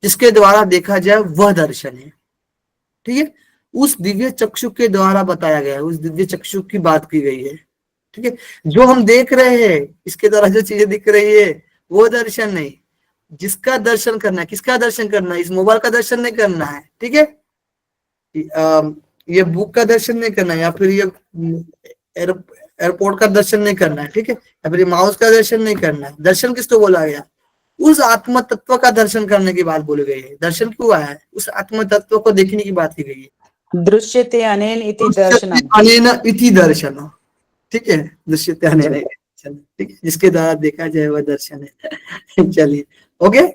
जिसके द्वारा देखा जाए वह दर्शन है। ठीक है, उस दिव्य चक्षु के द्वारा बताया गया है, उस दिव्य चक्षु की बात की गई है। ठीक है, जो हम देख रहे हैं इसके द्वारा जो चीजें दिख रही है वो दर्शन नहीं, जिसका दर्शन करना है, किसका दर्शन करना है, इस मोबाइल का दर्शन नहीं करना है। ठीक है, ये बुक का दर्शन नहीं करना है, या फिर ये एयरपोर्ट का दर्शन नहीं करना है। ठीक है, या फिर ये माउस का दर्शन नहीं करना है। दर्शन किसको बोला गया? उस आत्म तत्व का दर्शन करने की बात बोली गई है। दर्शन क्यों आया है? उस आत्म तत्व को देखने की बात की गई है। दृश्यते अनेन इति दर्शनम, अनेन इति दर्शनम। ठीक है, दृश्यते अनेन इति दर्शनम, ठीक है, जिसके द्वारा देखा जाए वह दर्शन है। चलिए, ओके,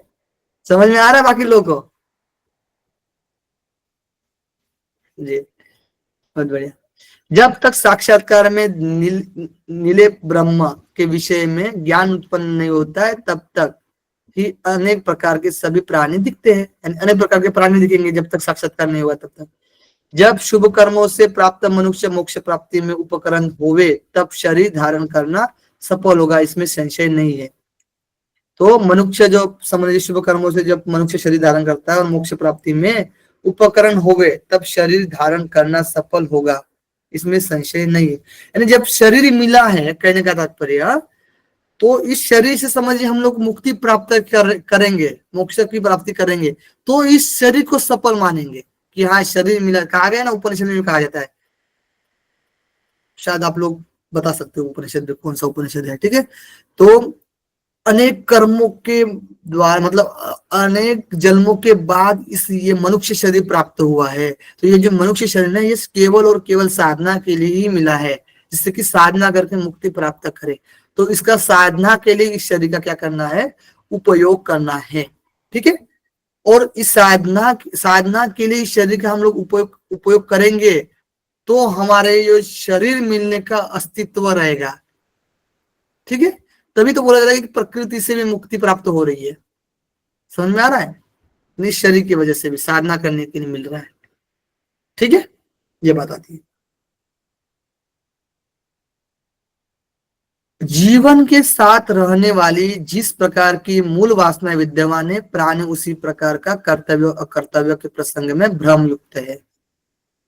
समझ में आ रहा है बाकी लोगों को? जी, बहुत बढ़िया। जब तक साक्षात्कार में नीले ब्रह्म के विषय में ज्ञान उत्पन्न नहीं होता है तब तक ही अनेक प्रकार के सभी प्राणी दिखते हैं। अनेक प्रकार के प्राणी दिखेंगे जब तक साक्षात्कार नहीं हुआ तब तक। जब शुभ कर्मों से प्राप्त मनुष्य मोक्ष प्राप्ति में उपकरण होवे तब शरीर धारण करना सफल होगा, इसमें संशय नहीं है। तो मनुष्य जो समझिए शुभ कर्मों से जब मनुष्य शरीर धारण करता है और मोक्ष प्राप्ति में उपकरण होवे तब शरीर धारण करना सफल होगा, इसमें संशय नहीं है। यानी जब शरीर मिला है, कहने का तात्पर्य, तो इस शरीर से समझिए हम लोग मुक्ति प्राप्त करेंगे, मोक्ष की प्राप्ति करेंगे, तो इस शरीर को सफल मानेंगे कि हाँ शरीर मिला। कहा गया ना, उपनिषद में कहा जाता है, शायद आप लोग बता सकते हो उपनिषद कौन सा उपनिषद है। ठीक है, तो अनेक कर्मों के द्वारा, मतलब अनेक जन्मों के बाद इस ये मनुष्य शरीर प्राप्त हुआ है। तो ये जो मनुष्य शरीर है ये केवल और केवल साधना के लिए ही मिला है, जिससे कि साधना करके मुक्ति प्राप्त करे। तो इसका साधना के लिए इस शरीर का क्या करना है? उपयोग करना है। ठीक है, और इस साधना के लिए इस शरीर का हम लोग उपयोग करेंगे तो हमारे जो शरीर मिलने का अस्तित्व रहेगा। ठीक है, तभी तो बोला जाता है कि प्रकृति से भी मुक्ति प्राप्त हो रही है। समझ में आ रहा है? इस शरीर की वजह से भी साधना करने के लिए मिल रहा है। ठीक है, ये बात आती है। जीवन के साथ रहने वाली जिस प्रकार की मूल वासना विद्यमान है, प्राणी उसी प्रकार का कर्तव्य अकर्तव्य के प्रसंग में भ्रम युक्त है।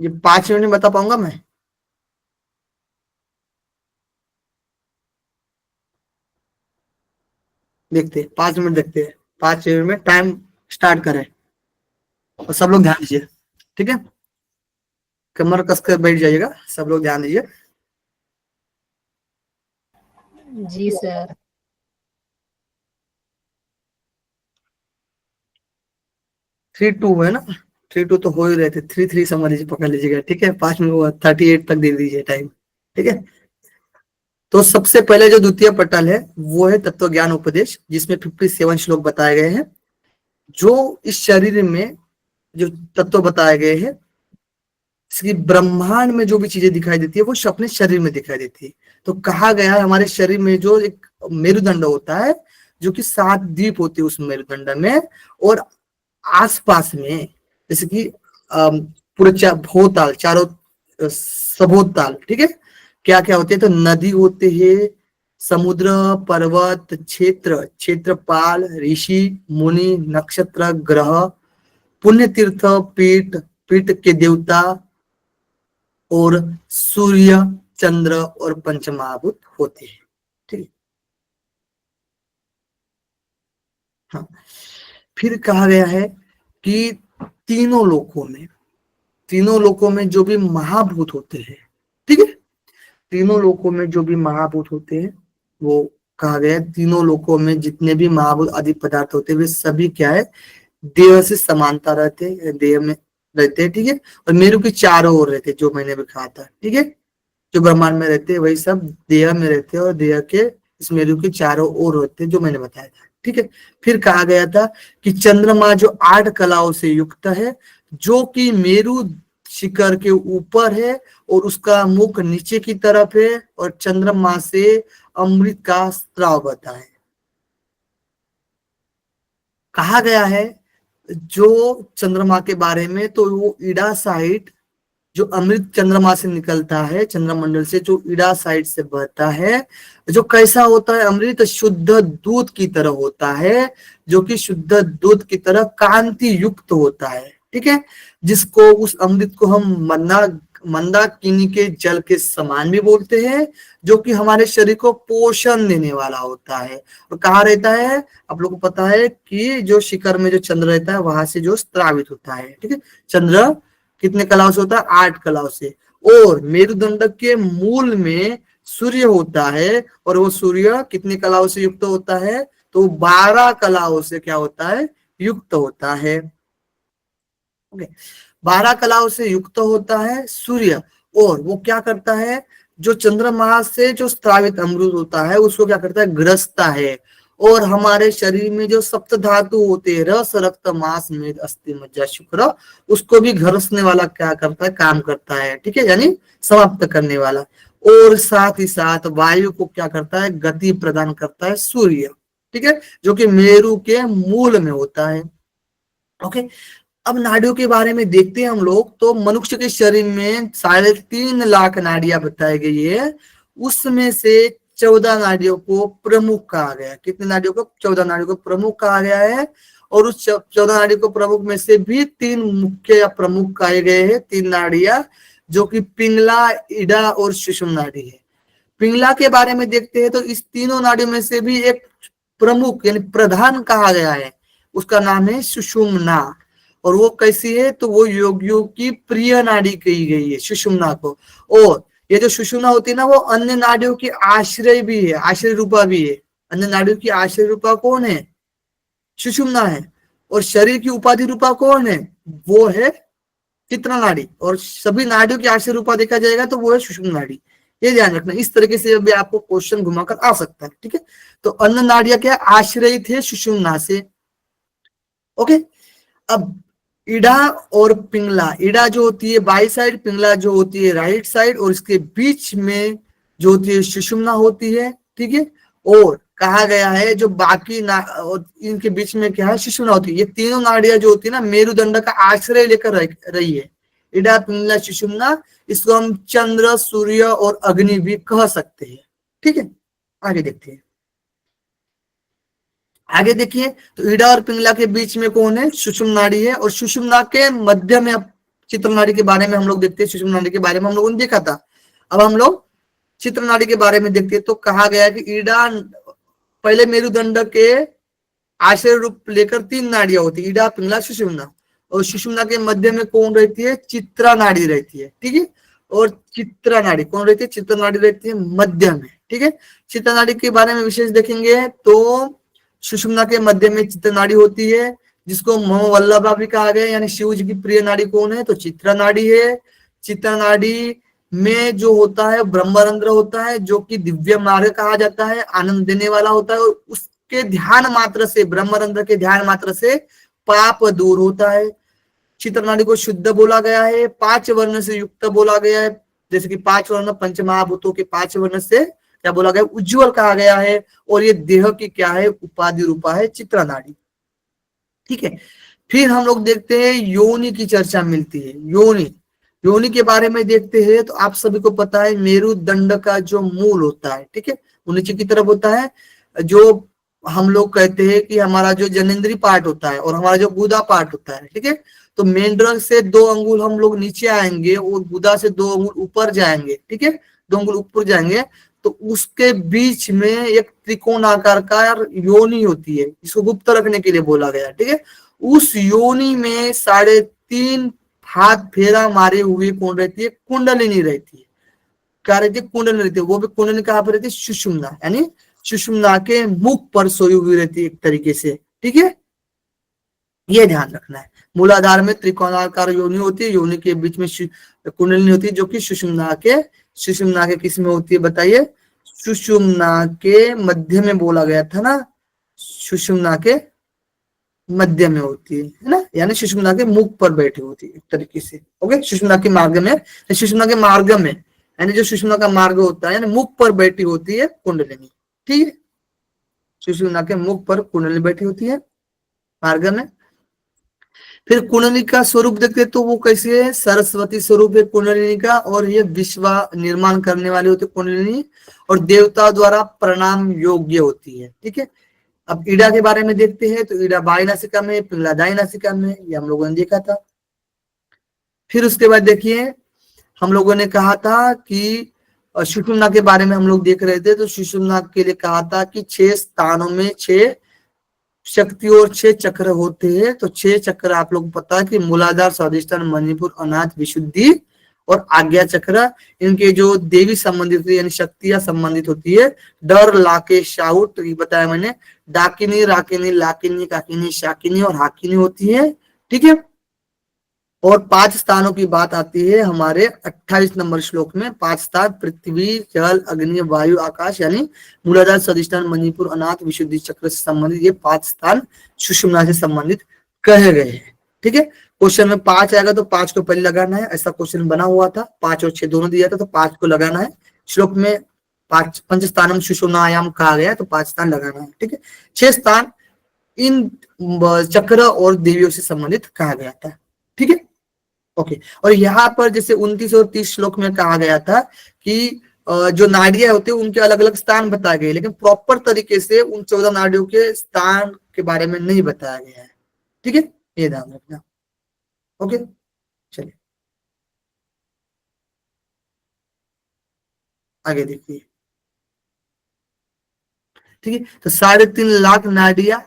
ये 5 मिनट में बता पाऊंगा मैं? देखते हैं, 5 मिनट देखते हैं, 5 मिनट में टाइम स्टार्ट करें और सब लोग ध्यान दीजिए, ठीक है? कमर कस कर बैठ जाइएगा, सब लोग ध्यान दीजिए। जी सर। 3-2 है ना? 3-2 तो हो ही रहे थे, 3-3 समझ लीजिए, पकड़ लीजिएगा, ठीक है? 5 मिनट 38 तक दे दीजिए टाइम, ठीक है? तो सबसे पहले जो द्वितीय पटल है वो है तत्व ज्ञान उपदेश, जिसमें 57 श्लोक बताए गए हैं। जो इस शरीर में जो तत्व बताए गए हैं, इसकी ब्रह्मांड में जो भी चीजें दिखाई देती है वो अपने शरीर में दिखाई देती है। तो कहा गया है हमारे शरीर में जो एक मेरुदंड होता है, जो कि 7 द्वीप होती है उस मेरुदंड में, और आसपास में जैसे कि पूरे भोताल, चारों सबोताल, ठीक है? क्या क्या होते हैं? तो नदी होते हैं, समुद्र, पर्वत, क्षेत्र, क्षेत्रपाल, ऋषि, मुनि, नक्षत्र, ग्रह, पुण्य तीर्थ, पीठ, पीठ के देवता, और सूर्य, चंद्र और पंचमहाभूत होते हैं, ठीक है? हाँ, फिर कहा गया है कि तीनों लोकों में जो भी महाभूत होते हैं, ठीक है? तीनों लोकों में जो भी महाभूत होते हैं, वो कहा गया है तीनों लोकों में जितने भी महाभूत आदि पदार्थ होते हैं वे सभी क्या है? देह से समानता रहते हैं, देह में रहते हैं, ठीक है? और मेरु के चारों ओर रहते हैं, जो मैंने भी कहा था, ठीक है? जो ब्रह्मांड में रहते हैं वही सब देह में रहते हैं, और देह के इस मेरु के चारों ओर होते हैं, जो मैंने बताया था, ठीक है? फिर कहा गया था कि चंद्रमा जो 8 कलाओं से युक्त है, जो कि मेरु शिखर के ऊपर है, और उसका मुख नीचे की तरफ है, और चंद्रमा से अमृत का स्राव बहता है। कहा गया है जो चंद्रमा के बारे में, तो वो ईडा साइड जो अमृत चंद्रमा से निकलता है, चंद्रमंडल से जो ईडा साइड से बहता है, जो कैसा होता है? अमृत शुद्ध दूध की तरह होता है, जो कि शुद्ध दूध की तरह कांति युक्त होता है, ठीक है? जिसको उस अमृत को हम मंदाकिनी के जल के समान भी बोलते हैं, जो कि हमारे शरीर को पोषण देने वाला होता है। और कहाँ रहता है? आप लोग को पता है कि जो शिखर में जो चंद्र रहता है वहां से जो स्रावित होता है, ठीक है? चंद्र कितने कलाओं से होता है? 8 कलाओं से। और मेरुदंड के मूल में सूर्य होता है, और वो सूर्य कितनी कलाओं से युक्त होता है? तो 12 कलाओं से क्या होता है? युक्त होता है, ओके? 12 कलाओं से युक्त होता है सूर्य, और वो क्या करता है? जो चंद्रमा से जो स्रावित अमृत होता है उसको क्या करता है? ग्रसता है। और हमारे शरीर में जो सप्त धातु होते हैं, रस, रक्त, मांस, मेद, अस्थि, मज्जा, शुक्र, उसको भी घरसने वाला क्या करता है? काम करता है, ठीक है? यानी समाप्त करने वाला। और साथ ही साथ वायु को क्या करता है? गति प्रदान करता है सूर्य, ठीक है? जो कि मेरु के मूल में होता है, ओके? अब नाड़ियों के बारे में देखते हैं हम लोग। तो मनुष्य के शरीर में 3.5 लाख नाड़ियां बताई गई है, उसमें से 14 नाड़ियों को प्रमुख कहा गया। कितने नाड़ियों को? 14 नाड़ियों को प्रमुख कहा गया है। और उस 14 नाड़ियों को प्रमुख में से भी 3 मुख्य या प्रमुख कहे गए हैं, 3 नाड़ियां, जो कि पिंगला, इडा और सुषुम्ना नाड़ी है। पिंगला के बारे में देखते हैं तो इस तीनों नाड़ियों में से भी एक प्रमुख यानी प्रधान कहा गया है, उसका नाम है सुषुम्ना। और वो कैसी है? तो वो योगियों की प्रिय नाड़ी कही गई है सुषुम्ना को। और ये जो सुषुम्ना होती है ना, वो अन्य नाड़ियों की आश्रय भी है, आश्रय रूपा भी है। अन्य नाड़ियों की आश्रय रूपा कौन है? सुषुम्ना है। और शरीर की उपाधि रूपा कौन है? वो है चित्रा नाड़ी। और सभी नाड़ियों की आश्रय रूपा देखा जाएगा तो वो है सुषुम्ना नाड़ी। ये ध्यान रखना, इस तरीके से भी आपको क्वेश्चन घुमाकर आ सकता है, ठीक है? तो अन्य नाड़ियां क्या? आश्रयित है सुषुम्ना से, ओके? अब इडा और पिंगला, इडा जो होती है बाई साइड, पिंगला जो होती है राइट साइड, और इसके बीच में जो होती है सुषुम्ना होती है, ठीक है? और कहा गया है जो बाकी और इनके बीच में क्या है? सुषुम्ना होती है। ये तीनों नाड़ियां जो होती है ना, मेरुदंड का आश्रय लेकर रही है, इडा, पिंगला, सुषुम्ना। इसको हम चंद्र, सूर्य और अग्नि भी कह सकते हैं, ठीक है? आगे देखते हैं। आगे देखिए, तो इडा और पिंगला के बीच में कौन है? सुषुम्ना नाड़ी है। और सुषुम्ना के मध्य में चित्र नाड़ी के बारे में हम लोग देखते हैं, सुषुम्ना नाड़ी के बारे में हम लोगों ने देखा था। अब हम लोग चित्र नाड़ी के बारे में देखते हैं। तो कहा गया कि ईडा, पहले मेरुदंड के आश्रय रूप लेकर 3 नाड़ियां होती है, ईडा, पिंगला, सुषुम्ना। और सुषुम्ना के मध्य में कौन रहती है? चित्रा नाड़ी रहती है, ठीक है। और चित्रा नाड़ी कौन रहती है? चित्रा नाड़ी रहती है मध्य में, ठीक है। चित्रा नाड़ी के बारे में विशेष देखेंगे तो सुषुम्ना के मध्य में चित्रा नाड़ी होती है, जिसको मोहवल्लभा भी कहा गया, यानी शिव जी की प्रिय नाड़ी कौन है? तो चित्रा नाड़ी है। चित्रा नाड़ी में जो होता है ब्रह्मरंध्र होता है, जो कि दिव्य मार्ग कहा जाता है, आनंद देने वाला होता है। और उसके ध्यान मात्र से, ब्रह्मरंध्र के ध्यान मात्र से पाप दूर होता है। चित्रा नाड़ी को शुद्ध बोला गया है, 5 वर्ण से युक्त बोला गया है। जैसे कि 5 वर्ण पंच महाभूतों के 5 वर्ण से क्या बोला गया? उज्ज्वल कहा गया है। और ये देह की क्या है? उपाधि रूपा है चित्रा नाड़ी, ठीक है। फिर हम लोग देखते हैं योनि की चर्चा मिलती है। योनि के बारे में देखते हैं तो आप सभी को पता है मेरुदंड का जो मूल होता है, ठीक है, वो नीचे की तरफ होता है। जो हम लोग कहते हैं कि हमारा जो जनेंद्री पार्ट होता है और हमारा जो गुदा पार्ट होता है, ठीक है। तो मेंढक से 2 अंगुल हम लोग नीचे आएंगे और गुदा से 2 अंगुल ऊपर जाएंगे, ठीक है, 2 अंगुल ऊपर जाएंगे। तो उसके बीच में एक त्रिकोण आकार का योनि होती है, जिसको गुप्त रखने के लिए बोला गया, ठीक है। उस योनि में 3.5 हाथ फेरा मारे हुए कौन रहती है? कुंडलिनी रहती है। क्या रहती है? कुंडलिनी रहती है। वो भी कुंडलिनी कहाँ पर रहती है? सुषुम्ना, यानी सुषुम्ना के मुख पर सोई हुई रहती है एक तरीके से, ठीक है। ये ध्यान रखना है। मूलाधार में त्रिकोणाकार योनि होती है, योनि के बीच में कुंडलिनी होती है, जो कि सुषुम्ना के किस में होती है बताइए? सुषुम्ना के मध्य में बोला गया था ना, सुषुम्ना के मध्य में होती है ना, यानी सुषुम्ना के मुख पर बैठी होती है एक तरीके से। ओके, सुषुम्ना के मार्ग में, सुषुम्ना के मार्ग में, यानी जो सुषुम्ना का मार्ग होता है, यानी मुख पर बैठी होती है कुंडलिनी, ठीक है। सुषुम्ना के मुख पर कुंडलिनी बैठी होती है मार्ग में। फिर कुंडलिनी का स्वरूप देखते तो वो कैसे है? सरस्वती स्वरूप है कुंडलिनी का, और ये विश्व निर्माण करने वाली होती है कुंडलिनी, और देवता द्वारा प्रणाम योग्य होती है, ठीक है। अब ईडा के बारे में देखते हैं तो ईडा बाई नासिका में, पिंगला दाई नासिका में, ये हम लोगों ने देखा था। फिर उसके बाद देखिए हम लोगों ने कहा था कि सुषुम्ना के बारे में हम लोग देख रहे थे, तो सुषुम्ना के लिए कहा था कि 6 स्थानों में 6 शक्ति और 6 चक्र होते हैं। तो 6 चक्र आप लोग को पता है कि मूलाधार, स्वादिष्ठान, मणिपुर, अनाहत, विशुद्धि और आज्ञा चक्र, इनके जो देवी संबंधित होती है, यानी शक्तियां संबंधित होती है। डर, लाके, शाउट, ये बताया मैंने। डाकिनी, राकिनी, लाकिनी, काकिनी, शाकिनी और हाकिनी होती है, ठीक है। और 5 स्थानों की बात आती है हमारे 28 नंबर श्लोक में। 5 स्थान पृथ्वी, जल, अग्नि, वायु, आकाश, यानी मूलाधार, स्वादिष्ठान, मणिपुर, अनाहत, विशुद्धि चक्र से संबंधित ये 5 स्थान सुषुम्ना से संबंधित कहे गए हैं, ठीक है। क्वेश्चन में 5 आएगा तो 5 को पहले लगाना है, ऐसा क्वेश्चन बना हुआ था। 5 और 6 दोनों दिया था, तो 5 को लगाना है। श्लोक में 5 पंच स्थानम सुषुम्नायाम कहा गया, तो 5 स्थान लगाना है, ठीक है। 6 स्थान इन चक्र और देवियों से संबंधित कहा गया था, ठीक है। ओके, और यहाँ पर जैसे 29 और 30 श्लोक में कहा गया था कि जो नाड़ियां होती है उनके अलग अलग स्थान बताए गए, लेकिन प्रॉपर तरीके से उन 14 नाड़ियों के स्थान के बारे में नहीं बताया गया है, ठीक है, ये ध्यान रखना। ओके, चलिए आगे देखिए, ठीक है। तो 3.5 लाख नाड़ियां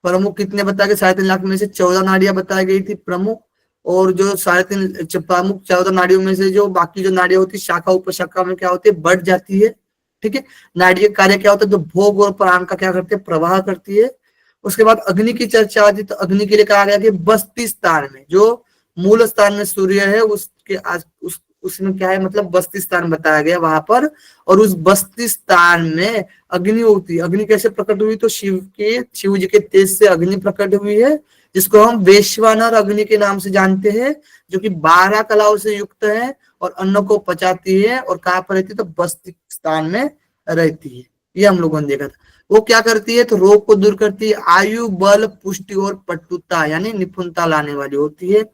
प्रमुख कितने बताए गए? 3.5 लाख में से 14 नाड़ियां बताई गई थी प्रमुख, और जो 3.5 प्रमुख 14 नाड़ियों में से जो बाकी जो नाड़ियां होती है शाखा उपशाखा में क्या होती है? बढ़ जाती है, ठीक है। नाड़ी का कार्य क्या होता है? तो भोग और प्राण का क्या करते हैं? प्रवाह करती है। उसके बाद अग्नि की चर्चा आती है, तो अग्नि के लिए कहा गया कि बस्ती स्थान में, जो मूल स्थान में सूर्य है उसके उसमें क्या है, मतलब बस्ती स्थान बताया गया वहां पर, और उस बस्ती स्थान में अग्नि होती है। अग्नि कैसे प्रकट हुई? तो शिव जी के तेज से अग्नि प्रकट हुई है, जिसको हम वैश्वानर अग्नि के नाम से जानते हैं, जो कि 12 कलाओं से युक्त है और अन्न को पचाती है। और कहाँ पर रहती है? तो बस्ती स्थान में रहती है। ये हम लोगों ने देखा था। वो क्या करती है? तो रोग को दूर करती है, आयु, बल, पुष्टि और पटुता यानी निपुणता लाने वाली होती है।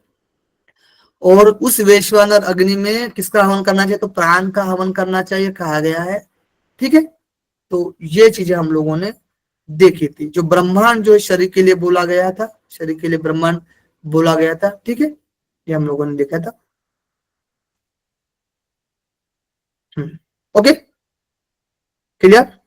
और उस वैश्वानर अग्नि में किसका हवन करना चाहिए? तो प्राण का हवन करना चाहिए कहा गया है, ठीक है। तो ये चीजें हम लोगों ने देखी थी। जो ब्रह्मांड जो शरीर के लिए बोला गया था, शरीर के लिए ब्रह्मांड बोला गया था, ठीक है। ये हम लोगों ने देखा था। Okay, clear.